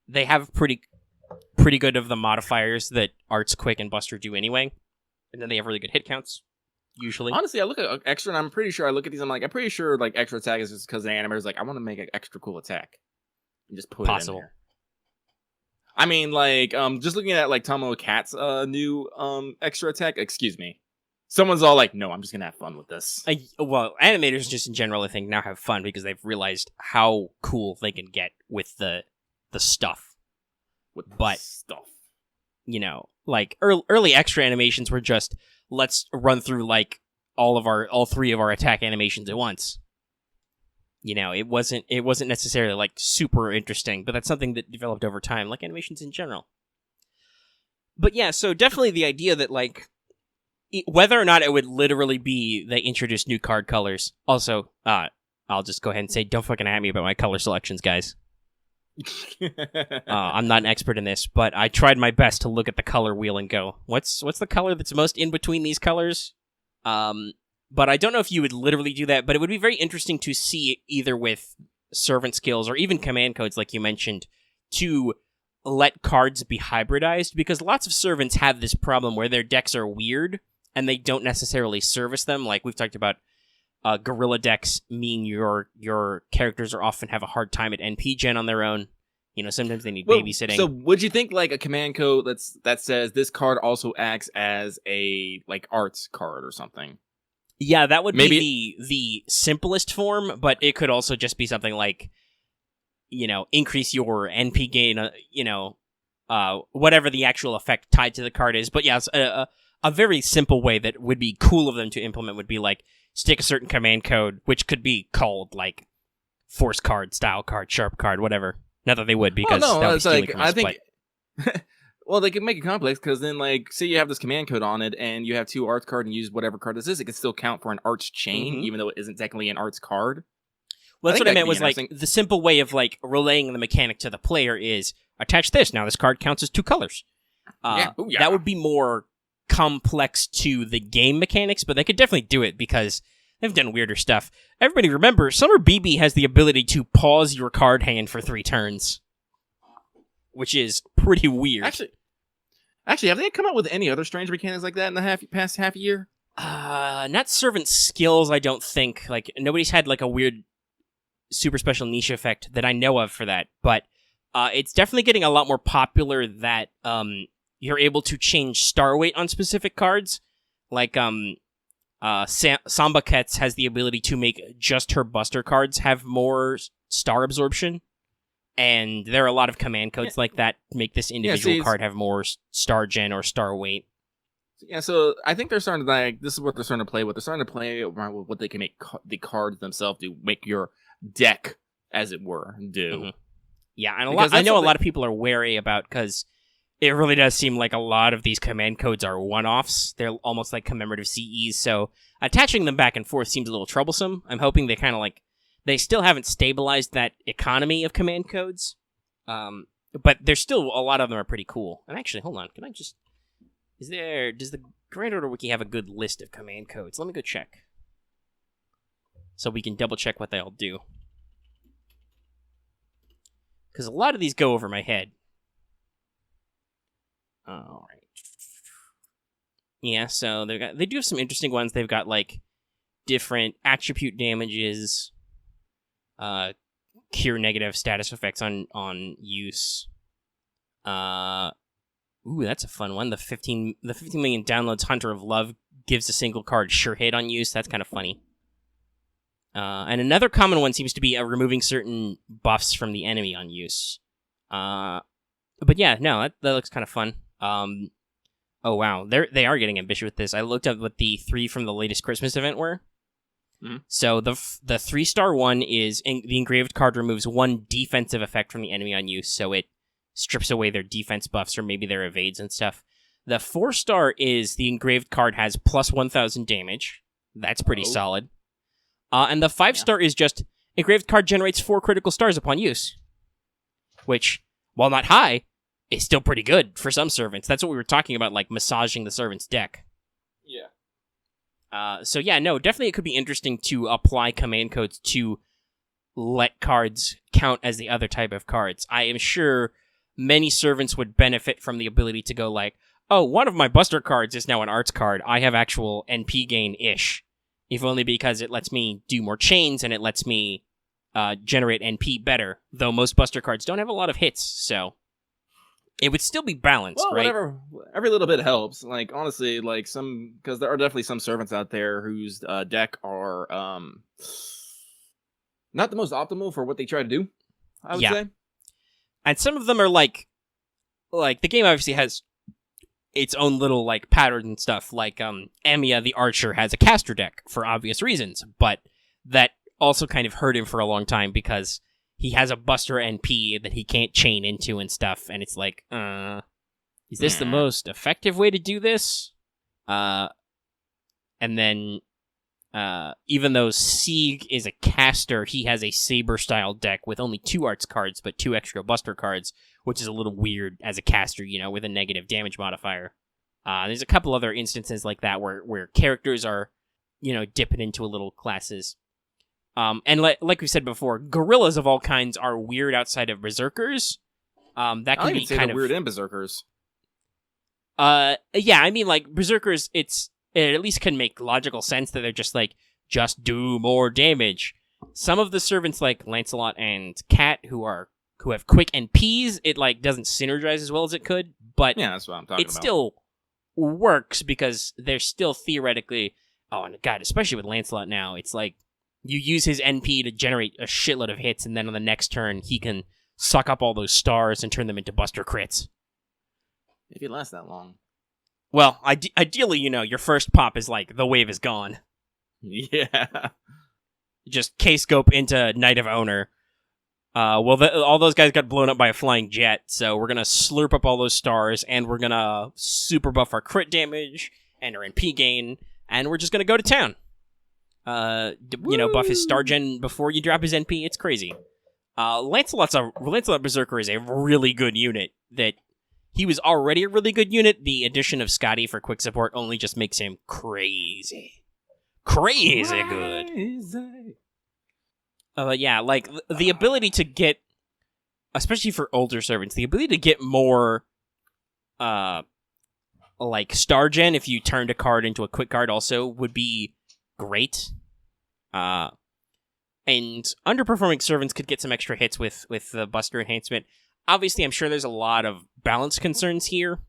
they have pretty good of the modifiers that Arts, Quick, and Buster do anyway, and then they have really good hit counts. Usually, Honestly, I look at extra and I'm pretty sure I look at these. I'm pretty sure like extra attack is just because the animator's like I want to make an extra cool attack and just put Possible. it in there. I mean, just looking at like Tomo Cat's new extra attack. Excuse me. Someone's all like, "No, I'm just gonna have fun with this." well, animators just in general, I think, now have fun because they've realized how cool they can get with the stuff. With But- stuff. You know, like early extra animations were just let's run through like all three of our attack animations at once. You know, it wasn't necessarily like super interesting, but that's something that developed over time, like animations in general. But yeah, so definitely the idea that like whether or not it would literally be they introduced new card colors. Also, I'll just go ahead and say, don't fucking at me about my color selections, guys. I'm not an expert in this, but I tried my best to look at the color wheel and go, what's the color that's most in between these colors? But I don't know if you would literally do that, but it would be very interesting to see either with servant skills or even command codes, like you mentioned, to let cards be hybridized, because lots of servants have this problem where their decks are weird and they don't necessarily service them. Like we've talked about, gorilla decks mean your characters are often have a hard time at NP gen on their own. You know, sometimes they need babysitting. So would you think like a command code that says this card also acts as a like arts card or something? Yeah, that would Maybe- be the simplest form, but it could also just be something like, you know, increase your NP gain, whatever the actual effect tied to the card is. But yeah, a very simple way that would be cool of them to implement would be like stick a certain command code, which could be called like force card, style card, sharp card, whatever. Not that they would, because that would be it's stealing like from I us, think. Well, they can make it complex because then, like, say you have this command code on it, and you have two arts card and use whatever card this is, it can still count for an arts chain, Mhm. even though it isn't technically an arts card. Well, I that's think what I that meant could was be like interesting. the simple way of like relaying the mechanic to the player is attach this. Now this card counts as two colors. Yeah. Ooh, yeah. That would be more complex to the game mechanics, but they could definitely do it because they've done weirder stuff. Everybody remember, Summer BB has the ability to pause your card hand for 3 turns, which is pretty weird. Actually, have they come up with any other strange mechanics like that in the past half year? Not servant skills, I don't think. Like, nobody's had like a weird super special niche effect that I know of for that, but it's definitely getting a lot more popular that you're able to change star weight on specific cards. Like Samba Kets has the ability to make just her Buster cards have more star absorption, and there are a lot of command codes like that make this individual card have more star gen or star weight. Yeah, so I think they're starting to this is what they're starting to play with. They're starting to play around with what they can make the cards themselves do, make your deck, as it were, do. Mhm. Yeah, and Because I that's know a something- lot of people are wary about because it really does seem like a lot of these command codes are one-offs. They're almost like commemorative CEs, so attaching them back and forth seems a little troublesome. I'm hoping they kind of they still haven't stabilized that economy of command codes, but there's still a lot of them are pretty cool. And actually, hold on, can I just... Does the Grand Order Wiki have a good list of command codes? Let me go check. So we can double check what they all do. Because a lot of these go over my head. Alright. Yeah, so they do have some interesting ones. They've got like different attribute damages, cure negative status effects on use. Ooh, that's a fun one. The 15 million downloads Hunter of Love gives a single card sure hit on use. That's kind of funny. And another common one seems to be removing certain buffs from the enemy on use. But yeah, no, that looks kind of fun. Oh wow, they are getting ambitious with this. I looked up what the 3 from the latest Christmas event were. Mm-hmm. So the 3-star one is the engraved card removes 1 defensive effect from the enemy on use, so it strips away their defense buffs or maybe their evades and stuff. The 4-star is the engraved card has plus 1,000 damage. That's pretty solid. And the 5-star is just engraved card generates 4 critical stars upon use, which, while not high, is still pretty good for some servants. That's what we were talking about, like massaging the servant's deck. Yeah. So yeah, no, definitely it could be interesting to apply command codes to let cards count as the other type of cards. I am sure many servants would benefit from the ability to go like, oh, one of my Buster cards is now an arts card. I have actual NP gain-ish. If only because it lets me do more chains and it lets me generate NP better. Though most Buster cards don't have a lot of hits, so it would still be balanced, right? Whatever. Every little bit helps. Like, honestly, like because there are definitely some servants out there whose deck are not the most optimal for what they try to do, I would say. And some of them are like the game obviously has its own little like pattern and stuff. Like Emiya the Archer has a caster deck for obvious reasons, but that also kind of hurt him for a long time because he has a Buster NP that he can't chain into and stuff, and it's like, is this the most effective way to do this? And then, even though Sieg is a caster, he has a Saber-style deck with only 2 arts cards, but 2 extra Buster cards, which is a little weird as a caster, with a negative damage modifier. There's a couple other instances like that where characters are, dipping into a little classes. And like we said before, gorillas of all kinds are weird outside of berserkers. That can be kind of weird in berserkers. Yeah, I mean, like berserkers, it at least can make logical sense that they're just do more damage. Some of the servants like Lancelot and Cat who have quick NPs, it doesn't synergize as well as it could, but yeah, that's what I'm talking it about. still works because they're still theoretically. Oh, and God, especially with Lancelot now, it's like you use his NP to generate a shitload of hits, and then on the next turn, he can suck up all those stars and turn them into Buster crits. If he lasts that long. Well, ideally, your first pop is like, the wave is gone. Yeah. Just K-scope into Knight of Owner. All those guys got blown up by a flying jet, so we're gonna slurp up all those stars, and we're gonna super buff our crit damage and our NP gain, and we're just gonna go to town. Buff his star gen before you drop his NP. It's crazy. Lancelot Berserker is a really good unit. That he was already a really good unit. The addition of Scotty for quick support only just makes him crazy good. Yeah, like the ability to get, especially for older servants, the ability to get more, like star gen if you turned a card into a quick card also would be great. And underperforming servants could get some extra hits with the Buster enhancement. Obviously, I'm sure there's a lot of balance concerns here.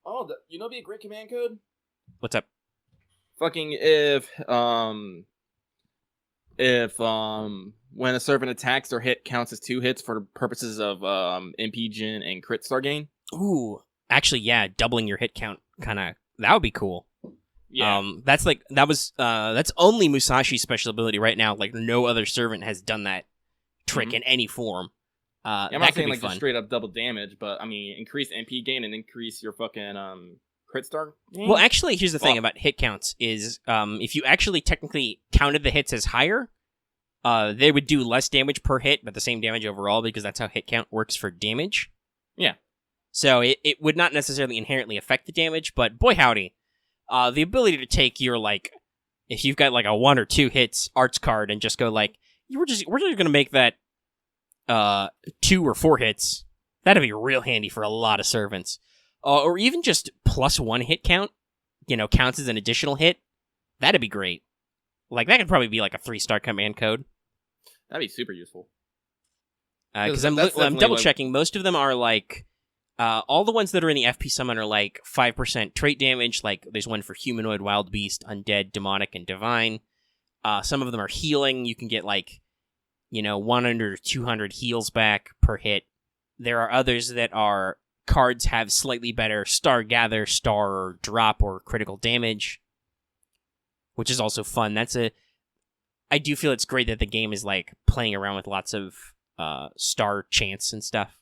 Oh, be a great command code? What's up? Fucking if when a servant attacks, their hit counts as 2 hits for purposes of MP gen and crit star gain. Ooh, actually, yeah, doubling your hit count, that would be cool. Yeah. That's only Musashi's special ability right now. Like, no other servant has done that trick in any form. I'm not saying just straight up double damage, but I mean, increase MP gain and increase your fucking crit star gain. Well, actually, here's the thing about hit counts is if you actually technically counted the hits as higher, they would do less damage per hit, but the same damage overall, because that's how hit count works for damage. Yeah. So it would not necessarily inherently affect the damage, but boy howdy. The ability to take your, if you've got, a 1 or 2 hits arts card and just go, we're just going to make that 2 or 4 hits, that'd be real handy for a lot of servants. Or even just +1 hit count, counts as an additional hit. That'd be great. That could probably be, a 3-star command code. That'd be super useful. Because I'm double-checking. Most of them are, All the ones that are in the FP summon are like 5% trait damage. Like there's one for humanoid, wild beast, undead, demonic, and divine. Some of them are healing. You can get like, 100 or 200 heals back per hit. There are others that are cards have slightly better star gather, star drop, or critical damage, which is also fun. I do feel it's great that the game is like playing around with lots of star chance and stuff.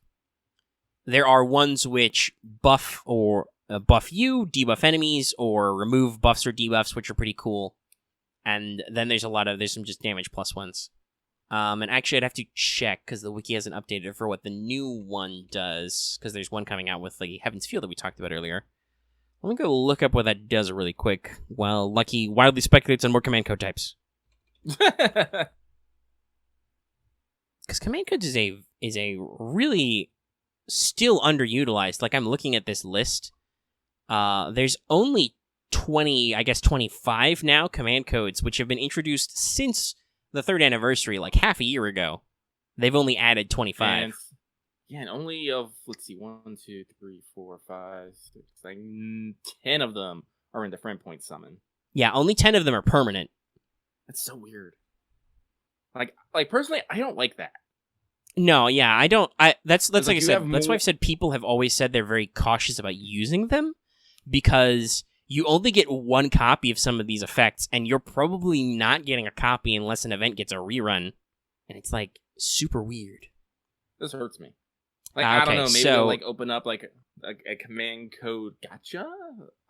There are ones which buff or buff you, debuff enemies, or remove buffs or debuffs, which are pretty cool. And then there's some just damage plus ones. And actually, I'd have to check because the wiki hasn't updated for what the new one does. Because there's one coming out with the Heaven's Field that we talked about earlier. Let me go look up what that does really quick. While Lucky wildly speculates on more command code types. Because command codes is a really still underutilized. Like I'm looking at this list. There's only 25 now command codes which have been introduced since the 3rd anniversary, like half a year ago. They've only added 25. And only of, let's see, 1, 2, 3, 4, 5, 6, like 10 of them are in the friend point summon. Yeah, only 10 of them are permanent. That's so weird. Like personally, I don't like that. No, yeah, I don't. That's like I said. That's more... why I've said people have always said they're very cautious about using them because you only get one copy of some of these effects, and you're probably not getting a copy unless an event gets a rerun, and it's like super weird. This hurts me. Like I don't know, maybe they'll like open up like a command code gotcha.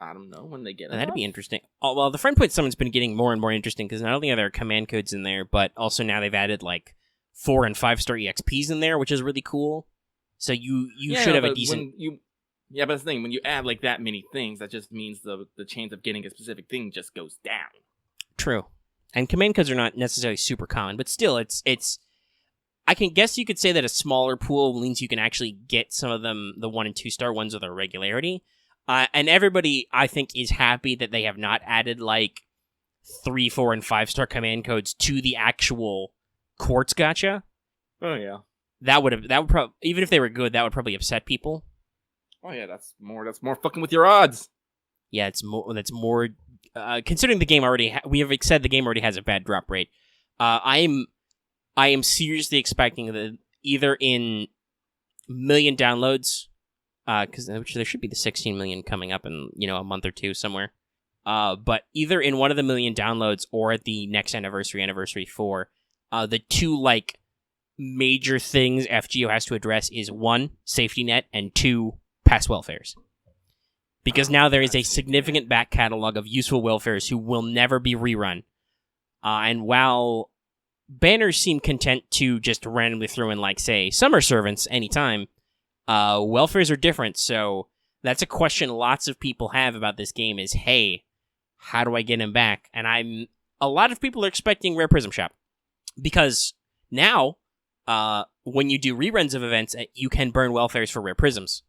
I don't know when they get it. That'd be interesting. Oh, well, the friend point summon's been getting more and more interesting because not only are there command codes in there, but also now they've added like 4 and 5-star EXPs in there, which is really cool. So you should have a decent. But that's the thing, when you add like that many things, that just means the chance of getting a specific thing just goes down. True, and command codes are not necessarily super common, but still, it's. I can guess you could say that a smaller pool means you can actually get some of them, the 1 and 2-star ones, with a regularity. And everybody, I think, is happy that they have not added like 3, 4, and 5-star command codes to the actual quartz gacha. Oh yeah, that would probably, even if they were good, that would probably upset people. Oh yeah, that's more fucking with your odds. Yeah, that's more. Considering the game already, we have said the game already has a bad drop rate. I am seriously expecting that either in million downloads, because there should be the 16 million coming up in a month or two somewhere. But either in one of the million downloads or at the next anniversary 4, the two like major things FGO has to address is 1, safety net, and 2, past welfares. Because now there is a significant back catalog of useful welfares who will never be rerun. And while banners seem content to just randomly throw in, like, say, summer servants anytime, welfares are different, so that's a question lots of people have about this game is, hey, how do I get him back? And a lot of people are expecting Rare Prism Shop. Because now, when you do reruns of events, you can burn welfares for Rare Prisms.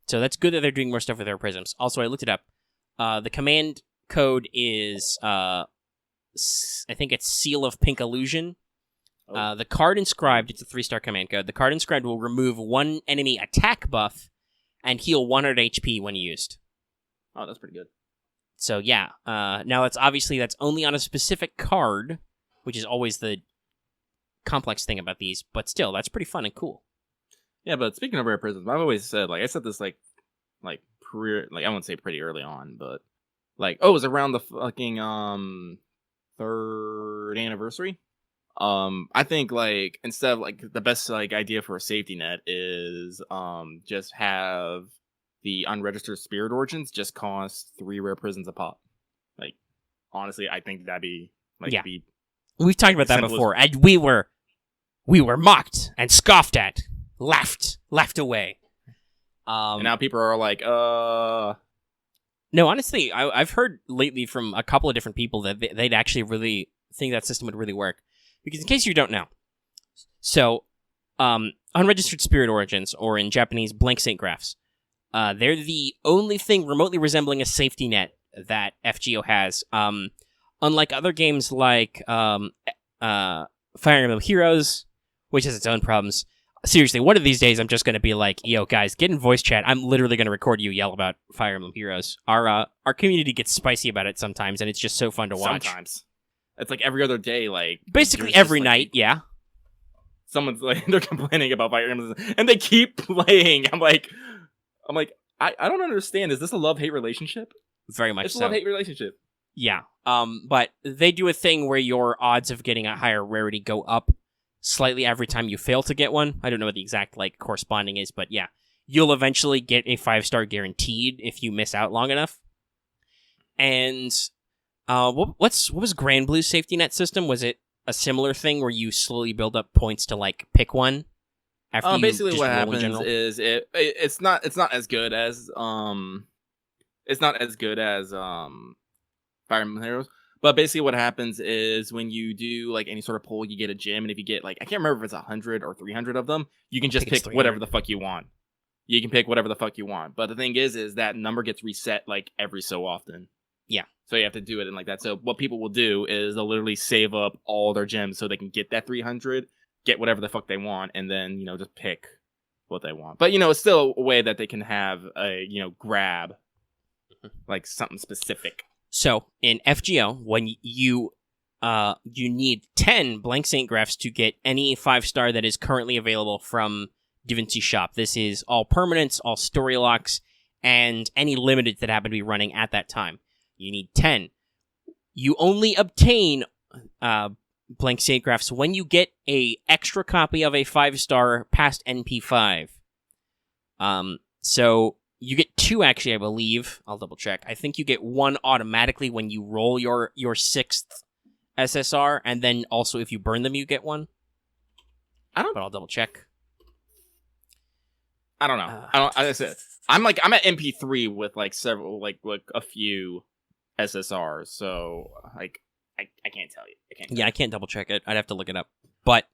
So that's good that they're doing more stuff with Rare Prisms. Also, I looked it up. The command code is... I think it's Seal of Pink Illusion. Oh. The card inscribed, it's a 3-star command code. The card inscribed will remove 1 enemy attack buff and heal 100 HP when used. Oh, that's pretty good. So yeah, now that's only on a specific card, which is always the complex thing about these, but still, that's pretty fun and cool. Yeah, but speaking of Rare Prisms, I've always said, like, I said this, like I wouldn't say pretty early on, but, like, it was around the fucking, 3rd anniversary. I think like instead of like the best like idea for a safety net is just have the unregistered spirit origins just cost 3 rare prisons a pop. Like honestly, I think that'd be like we've talked about that before, and we were mocked and scoffed at, laughed away. And now people are like, No, honestly, I've heard lately from a couple of different people that they'd actually really think that system would really work. Because in case you don't know, so unregistered spirit origins, or in Japanese, blank Saint Graphs, they're the only thing remotely resembling a safety net that FGO has. Unlike other games like Fire Emblem Heroes, which has its own problems, seriously, one of these days I'm just going to be like, yo, guys, get in voice chat. I'm literally going to record you yell about Fire Emblem Heroes. Our community gets spicy about it sometimes, and it's just so fun to watch. Sometimes. It's like every other day, like... Basically every night, yeah. Someone's like, they're complaining about Fire Emblem, and they keep playing. I'm like, I don't understand. Is this a love-hate relationship? Very much it's so. It's a love-hate relationship. Yeah. But they do a thing where your odds of getting a higher rarity go up slightly every time you fail to get one. I don't know what the exact corresponding is, but yeah. You'll eventually get a 5-star guaranteed if you miss out long enough. And what was Grand Blue's safety net system? Was it a similar thing where you slowly build up points to pick one? After basically what happens is it's not as good as Fire Emblem Heroes. But basically what happens is when you do any sort of poll, you get a gym, and if you get I can't remember if it's 100 or 300 of them, you can just pick whatever the fuck you want. You can pick whatever the fuck you want. But the thing is that number gets reset every so often. Yeah. So you have to do it in that. So what people will do is they'll literally save up all their gems so they can get that 300, get whatever the fuck they want, and then, just pick what they want. But, it's still a way that they can have a, grab something specific. So in FGO, when you need 10 blank Saint Graphs to get any 5-star that is currently available from DaVinci Shop. This is all permanents, all story locks, and any limited that happen to be running at that time. You need 10. You only obtain blank Saint Graphs when you get a extra copy of a 5-star past NP5. So you get 2, actually, I believe. I'll double check. I think you get 1 automatically when you roll your 6th SSR, and then also if you burn them, you get 1. But I'll double check. I don't know. As I said, I'm at MP3 with several a few SSRs, so I can't tell you. I can't double check it. I'd have to look it up. But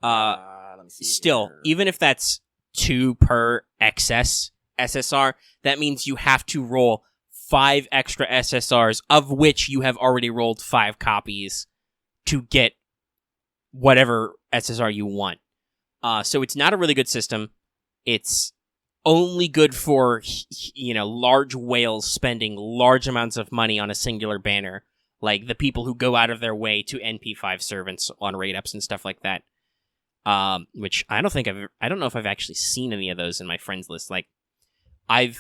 let me see still, here. even if that's 2 per excess SSR, that means you have to roll 5 extra SSRs, of which you have already rolled 5 copies to get whatever SSR you want. So it's not a really good system. It's only good for, large whales spending large amounts of money on a singular banner, like the people who go out of their way to NP5 servants on raid ups and stuff like that. Which I don't know if I've actually seen any of those in my friends list. I've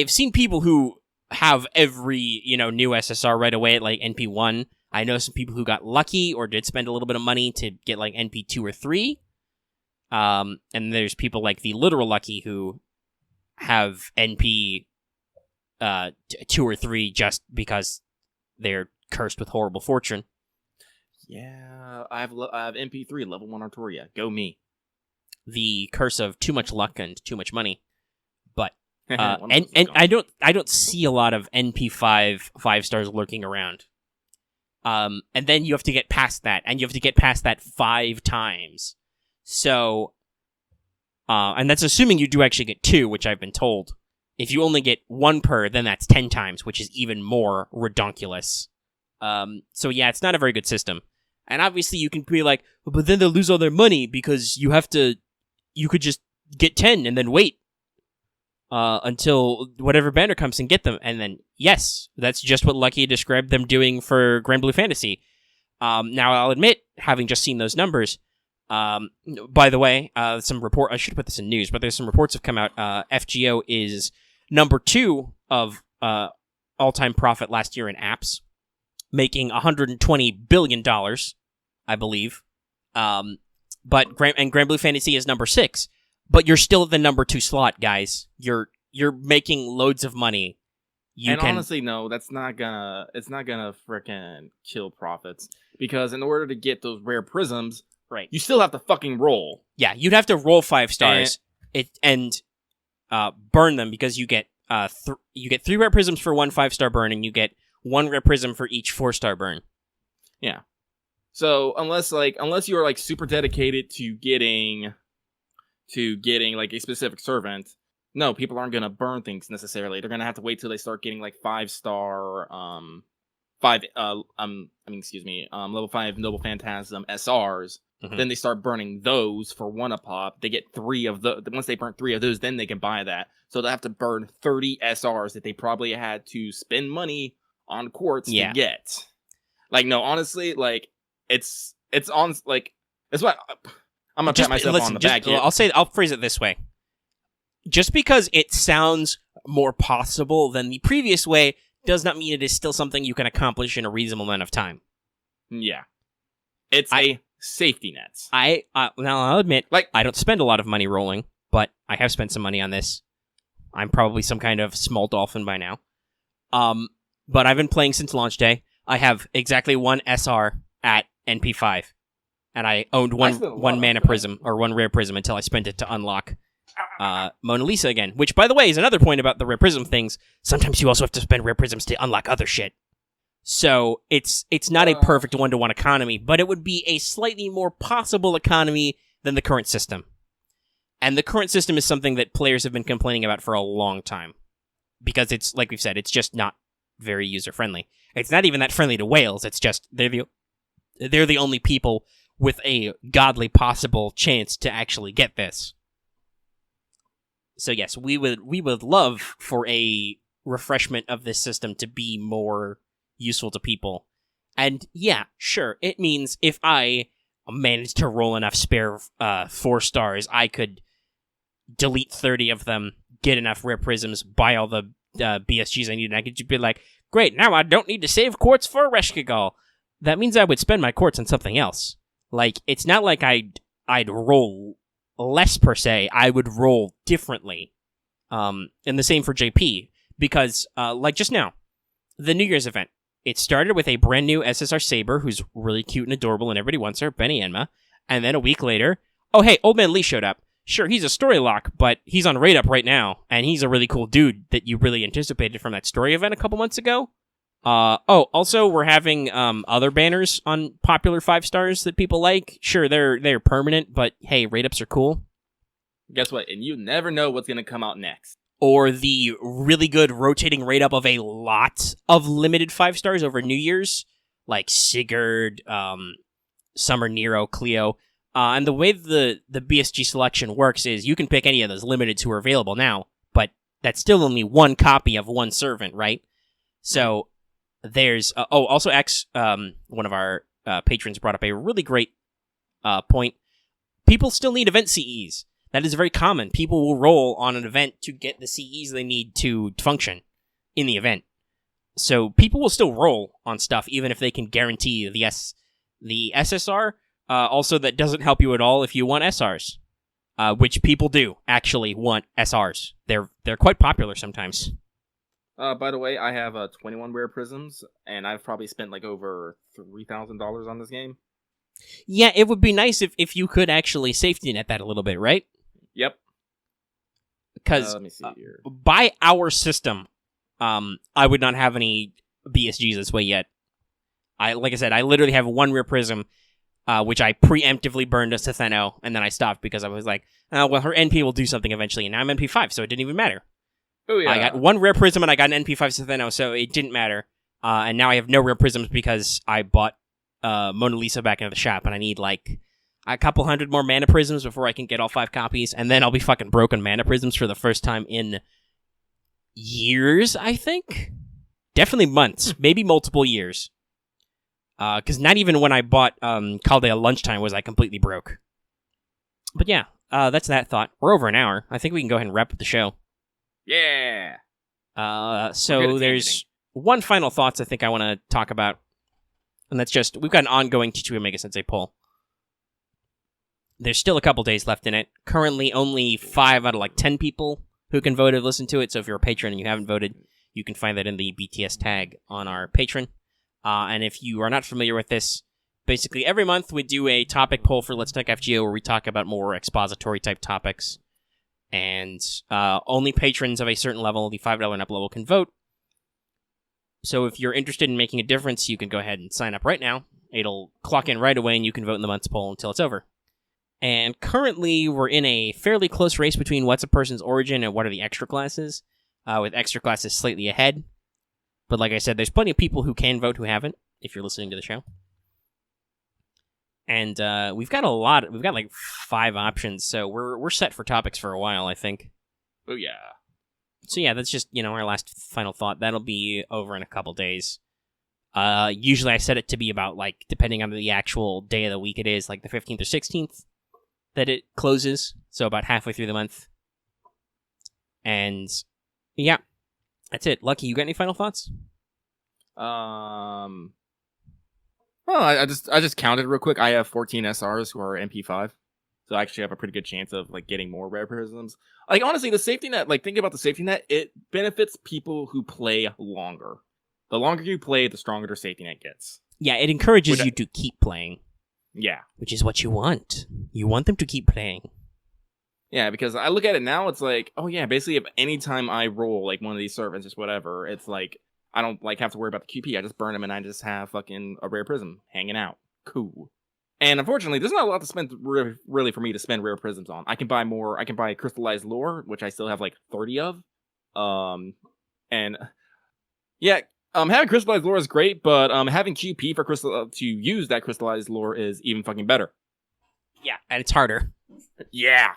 seen people who have every, new SSR right away at NP1. I know some people who got lucky or did spend a little bit of money to get NP2 or 3. And there's people like the literal lucky who have NP 2 or 3 just because they're cursed with horrible fortune. Yeah, I have NP3 level 1 Artoria. Go me. The curse of too much luck and too much money. But and I don't see a lot of NP5 5-stars lurking around. And then you have to get past that, and you have to get past that 5 times. So, and that's assuming you do actually get 2, which I've been told. If you only get 1 per, then that's 10 times, which is even more redonkulous. So yeah, it's not a very good system. And obviously you can be like, but then they'll lose all their money because you could just get 10 and then wait until whatever banner comes and get them. And then, yes, that's just what Lucky described them doing for Grand Blue Fantasy. Now, I'll admit, having just seen those numbers, by the way, I should put this in news, but there's some reports have come out. FGO is number 2 of all-time profit last year in apps, making $120 billion, I believe. But Grand Blue Fantasy is number 6, but you're still at the number 2 slot, guys. You're making loads of money. Honestly, no, it's not gonna frickin' kill profits, because in order to get those rare prisms, right, you still have to fucking roll. Yeah, you'd have to roll 5 stars and burn them, because you get 3 rare prisms for 1 5-star burn, and you get 1 rare prism for each 4-star burn. Yeah. So unless you are super dedicated to getting a specific servant, no, people aren't gonna burn things necessarily. They're gonna have to wait till they start getting 5-star level 5 Noble Phantasm SRs. Mhm. Then they start burning those for 1 a pop. They get 3 of the. Once they burn 3 of those, then they can buy that. So they have to burn 30 SRs that they probably had to spend money on quartz to get. Like, no, honestly, like it's on like it's what I'm gonna pat myself on the back here. I'll phrase it this way. Just because it sounds more possible than the previous way does not mean it is still something you can accomplish in a reasonable amount of time. Yeah, it's a safety net. Now I'll admit, like, I don't spend a lot of money rolling, but I have spent some money on this. I'm probably some kind of small dolphin by now. But I've been playing since launch day. I have exactly 1 SR at NP5, and I owned one mana prism or 1 rare prism until I spent it to unlock Mona Lisa again. Which, by the way, is another point about the rare prism things. Sometimes you also have to spend rare prisms to unlock other shit. So it's not a perfect 1-to-1 economy, but it would be a slightly more possible economy than the current system. And the current system is something that players have been complaining about for a long time. Because it's, like we've said, it's just not very user-friendly. It's not even that friendly to whales, it's just they're the only people with a godly possible chance to actually get this. So yes, we would love for a refreshment of this system to be more useful to people. And yeah, sure, it means if I managed to roll enough spare 4 stars, I could delete 30 of them, get enough rare prisms, buy all the BSGs I need, and I could just be like, great, now I don't need to save quartz for LTFGO. That means I would spend my quartz on something else. Like, it's not like I'd roll less per se, I would roll differently. And the same for JP, because, like just now, the New Year's event, it started with a brand new SSR Saber, who's really cute and adorable and everybody wants her, Benny Enma, and then a week later, oh hey, Old Man Lee showed up. Sure, he's a story lock, but he's on Raid Up right now, and he's a really cool dude that you really anticipated from that story event a couple months ago. Also, we're having other banners on popular 5 stars that people like. Sure, they're permanent, but hey, Raid Ups are cool. Guess what? And you never know what's going to come out next. Or the really good rotating Raid Up of a lot of limited 5 stars over New Year's, like Sigurd, Summer Nero, Cleo. And the way the BSG selection works is you can pick any of those limiteds who are available now, but that's still only 1 copy of 1 servant, right? So there's... also X, one of our patrons, brought up a really great point. People still need event CEs. That is very common. People will roll on an event to get the CEs they need to function in the event. So people will still roll on stuff even if they can guarantee the SSR. Also, that doesn't help you at all if you want SRs, which people do actually want SRs. They're quite popular sometimes. By the way, I have 21 rare prisms, and I've probably spent like over $3,000 on this game. Yeah, it would be nice if you could actually safety net that a little bit, right? Yep. Because let me see here. By our system, I would not have any BSGs this way yet. Like I said, I literally have 1 rare prism, which I preemptively burned to Setheno, and then I stopped because I was like, oh, well, her NP will do something eventually, and now I'm NP5, so it didn't even matter. Oh, yeah. I got 1 rare prism, and I got an NP5 Setheno, so it didn't matter. And now I have no rare prisms because I bought Mona Lisa back into the shop, and I need like a couple hundred more mana prisms before I can get all 5 copies, and then I'll be fucking broken mana prisms for the first time in years, I think? Definitely months, maybe multiple years. Because not even when I bought Caldea Lunchtime was I completely broke. But yeah, that's that thought. We're over an hour. I think we can go ahead and wrap up the show. Yeah! So there's one final thoughts I think I want to talk about. And that's just, we've got an ongoing T2 Omega Sensei poll. There's still a couple days left in it. Currently, only 5 out of like 10 people who can vote have listened to it. So if you're a patron and you haven't voted, you can find that in the BTS tag on our Patreon. And if you are not familiar with this, basically every month we do a topic poll for Let's Talk FGO where we talk about more expository type topics. And only patrons of a certain level, the $5 and up level, can vote. So if you're interested in making a difference, you can go ahead and sign up right now. It'll clock in right away and you can vote in the month's poll until it's over. And currently we're in a fairly close race between what's a person's origin and what are the extra classes, with extra classes slightly ahead. But like I said, there's plenty of people who can vote who haven't, if you're listening to the show. And we've got a lot. We've got like 5 options, so we're set for topics for a while, I think. Oh yeah. So yeah, that's just our last final thought. That'll be over in a couple days. Usually I set it to be about like depending on the actual day of the week it is, like the 15th or 16th that it closes. So about halfway through the month. And yeah, that's it. Lucky, you got any final thoughts? Well, I just counted real quick. I have 14 SRs who are MP5, so I actually have a pretty good chance of like getting more rare prisms. Like honestly, the safety net. Like think about the safety net. It benefits people who play longer. The longer you play, the stronger the safety net gets. Yeah, it encourages you to keep playing. Yeah, which is what you want. You want them to keep playing. Yeah, because I look at it now, it's like, oh yeah, basically if anytime I roll like one of these servants, just whatever, it's like I don't like have to worry about the QP. I just burn them and I just have fucking a rare prism hanging out. Cool. And unfortunately, there's not a lot to spend really for me to spend rare prisms on. I can buy more. I can buy crystallized lore, which I still have like 30 of. And yeah, having crystallized lore is great, but having QP for to use that crystallized lore is even fucking better. Yeah, and it's harder. Yeah.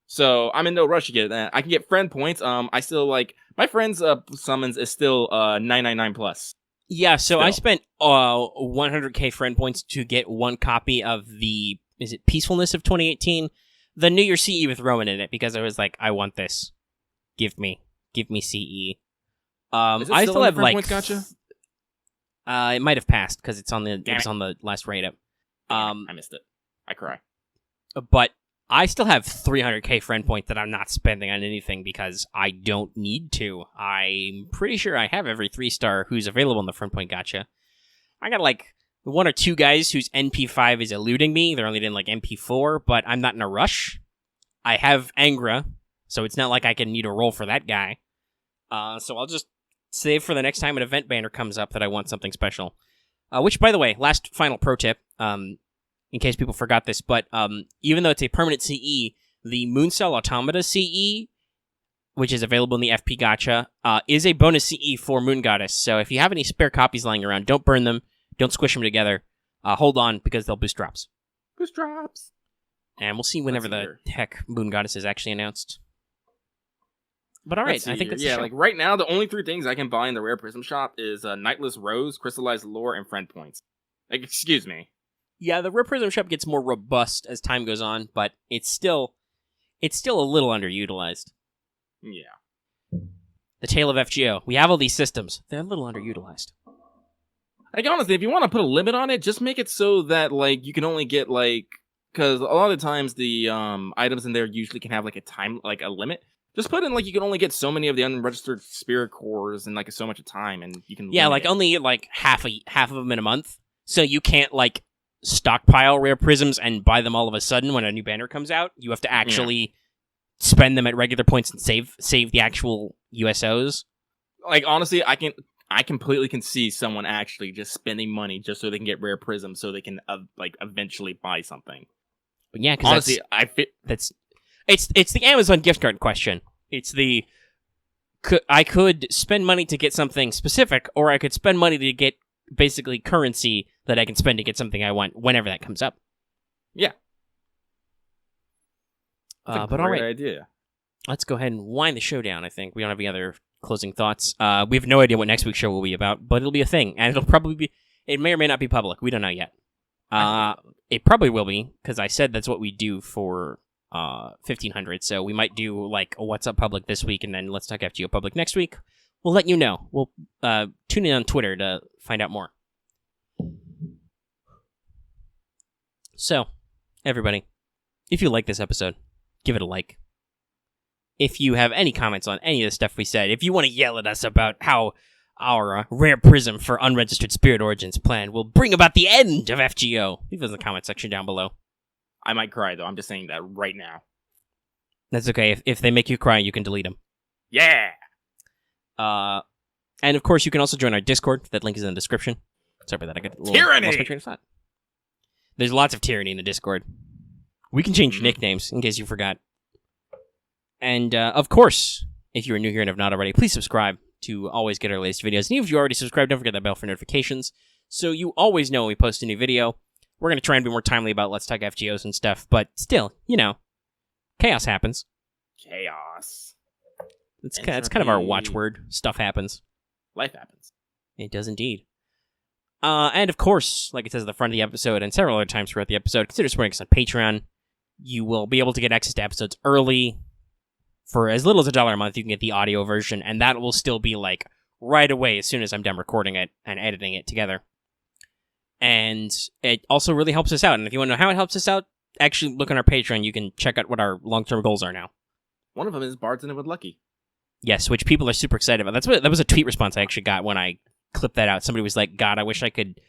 So I'm in no rush to get that. I can get friend points. I still like my friend's summons is still 999 plus. Yeah, so I spent 100k friend points to get one copy of the Peacefulness of 2018, the New Year CE with Roman in it, because I was like, I want this. Give me CE. I still have like gotcha? It might have passed because it's on the on the last rate up. I missed it. I cry. But I still have 300k friend point that I'm not spending on anything because I don't need to. I'm pretty sure I have every 3-star who's available in the friend point gacha. I got like 1 or 2 guys whose NP5 is eluding me. They're only in like NP4, but I'm not in a rush. I have Angra, so it's not like I can need a roll for that guy. So I'll just save for the next time an event banner comes up that I want something special. Which, by the way, last final pro tip, in case people forgot this, but even though it's a permanent CE, the Mooncell Automata CE, which is available in the FP Gacha, is a bonus CE for Moon Goddess. So if you have any spare copies lying around, don't burn them, don't squish them together. Hold on, because they'll boost drops. Boost drops. And we'll see whenever the heck Moon Goddess is actually announced. But alright, I think that's like right now, the only 3 things I can buy in the Rare Prism shop is Nightless Rose, Crystallized Lore, and Friend Points. Like, excuse me. Yeah, the Rare Prism shop gets more robust as time goes on, but it's still a little underutilized. Yeah. The Tale of FGO. We have all these systems. They're a little underutilized. Like, honestly, if you want to put a limit on it, just make it so that, like, you can only get, like... Because a lot of the times, the items in there usually can have, like, a limit. Just put in, like, you can only get so many of the unregistered spirit cores in, like, so much time, and you can... Yeah, like, only, like, half of them in a month. So you can't, like, stockpile rare prisms and buy them all of a sudden when a new banner comes out. You have to actually spend them at regular points and save the actual USOs. Like, honestly, I completely can see someone actually just spending money just so they can get rare prisms so they can like eventually buy something. Yeah, because honestly, it's the Amazon gift card question. It's the I could spend money to get something specific, or I could spend money to get basically currency that I can spend to get something I want whenever that comes up. Yeah. But all right, idea. Let's go ahead and wind the show down. I think we don't have any other closing thoughts. We have no idea what next week's show will be about, but it'll be a thing, and it'll probably be. It may or may not be public. We don't know yet. It probably will be because I said that's what we do for 1500. So we might do like a What's Up Public this week, and then Let's Talk FGO Public next week. We'll let you know. We'll tune in on Twitter to find out more. So, everybody, if you like this episode, give it a like. If you have any comments on any of the stuff we said, if you want to yell at us about how our rare prism for unregistered Spirit Origins plan will bring about the end of FGO, leave those in the comment section down below. I might cry, though. I'm just saying that right now. That's okay. If they make you cry, you can delete them. Yeah! And of course, you can also join our Discord. That link is in the description. Sorry about that. I got a little Tyranny! lost my train of thought. There's lots of tyranny in the Discord. We can change nicknames, in case you forgot. And, of course, if you're new here and have not already, please subscribe to always get our latest videos. And even if you already subscribed, don't forget that bell for notifications, so you always know when we post a new video. We're going to try and be more timely about Let's Talk FGOs and stuff, but still, chaos happens. Chaos. It's kind of our watchword. Stuff happens. Life happens. It does indeed. And of course, like it says at the front of the episode and several other times throughout the episode, consider supporting us on Patreon. You will be able to get access to episodes early. For as little as $1 a month, you can get the audio version, and that will still be like right away as soon as I'm done recording it and editing it together. And it also really helps us out. And if you want to know how it helps us out, actually look on our Patreon. You can check out what our long-term goals are now. One of them is Bards in it with Lucky. Yes, which people are super excited about. That was a tweet response I actually got when I clipped that out. Somebody was like, God, I wish I could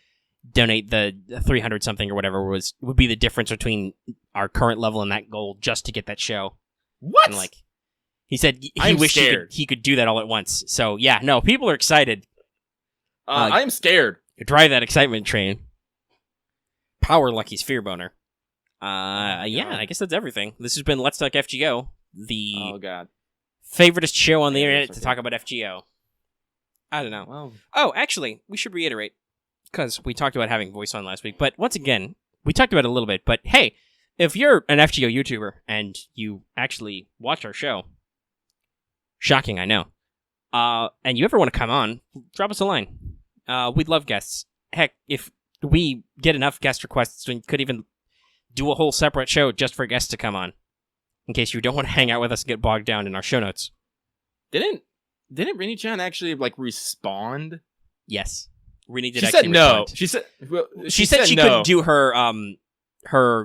donate the 300 something or whatever would be the difference between our current level and that goal just to get that show. What? And he said he wished he could do that all at once. So yeah, no, people are excited. I am scared. Drive that excitement train. Power Lucky's fear boner. Yeah, I guess that's everything. This has been Let's Talk FGO, the favoriteest show on the internet to talk about FGO. I don't know. Well, oh, actually, we should reiterate, because we talked about having voice on last week, but once again, we talked about it a little bit, but hey, if you're an FGO YouTuber and you actually watch our show, shocking, I know, and you ever want to come on, drop us a line. We'd love guests. Heck, if we get enough guest requests, we could even do a whole separate show just for guests to come on, in case you don't want to hang out with us and get bogged down in our show notes. Didn't Rini-chan actually respond? Yes, Rini did. She actually said no. Respond. She said she no. couldn't do her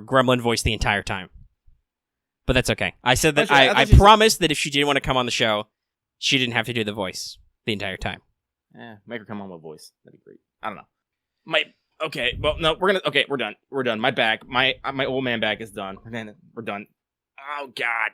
gremlin voice the entire time, but that's okay. I said that I promised that if she didn't want to come on the show, she didn't have to do the voice the entire time. Make her come on with voice. That'd be great. I don't know. Okay. Well, no, we're done. We're done. My back, my old man back is done. We're done. Oh God.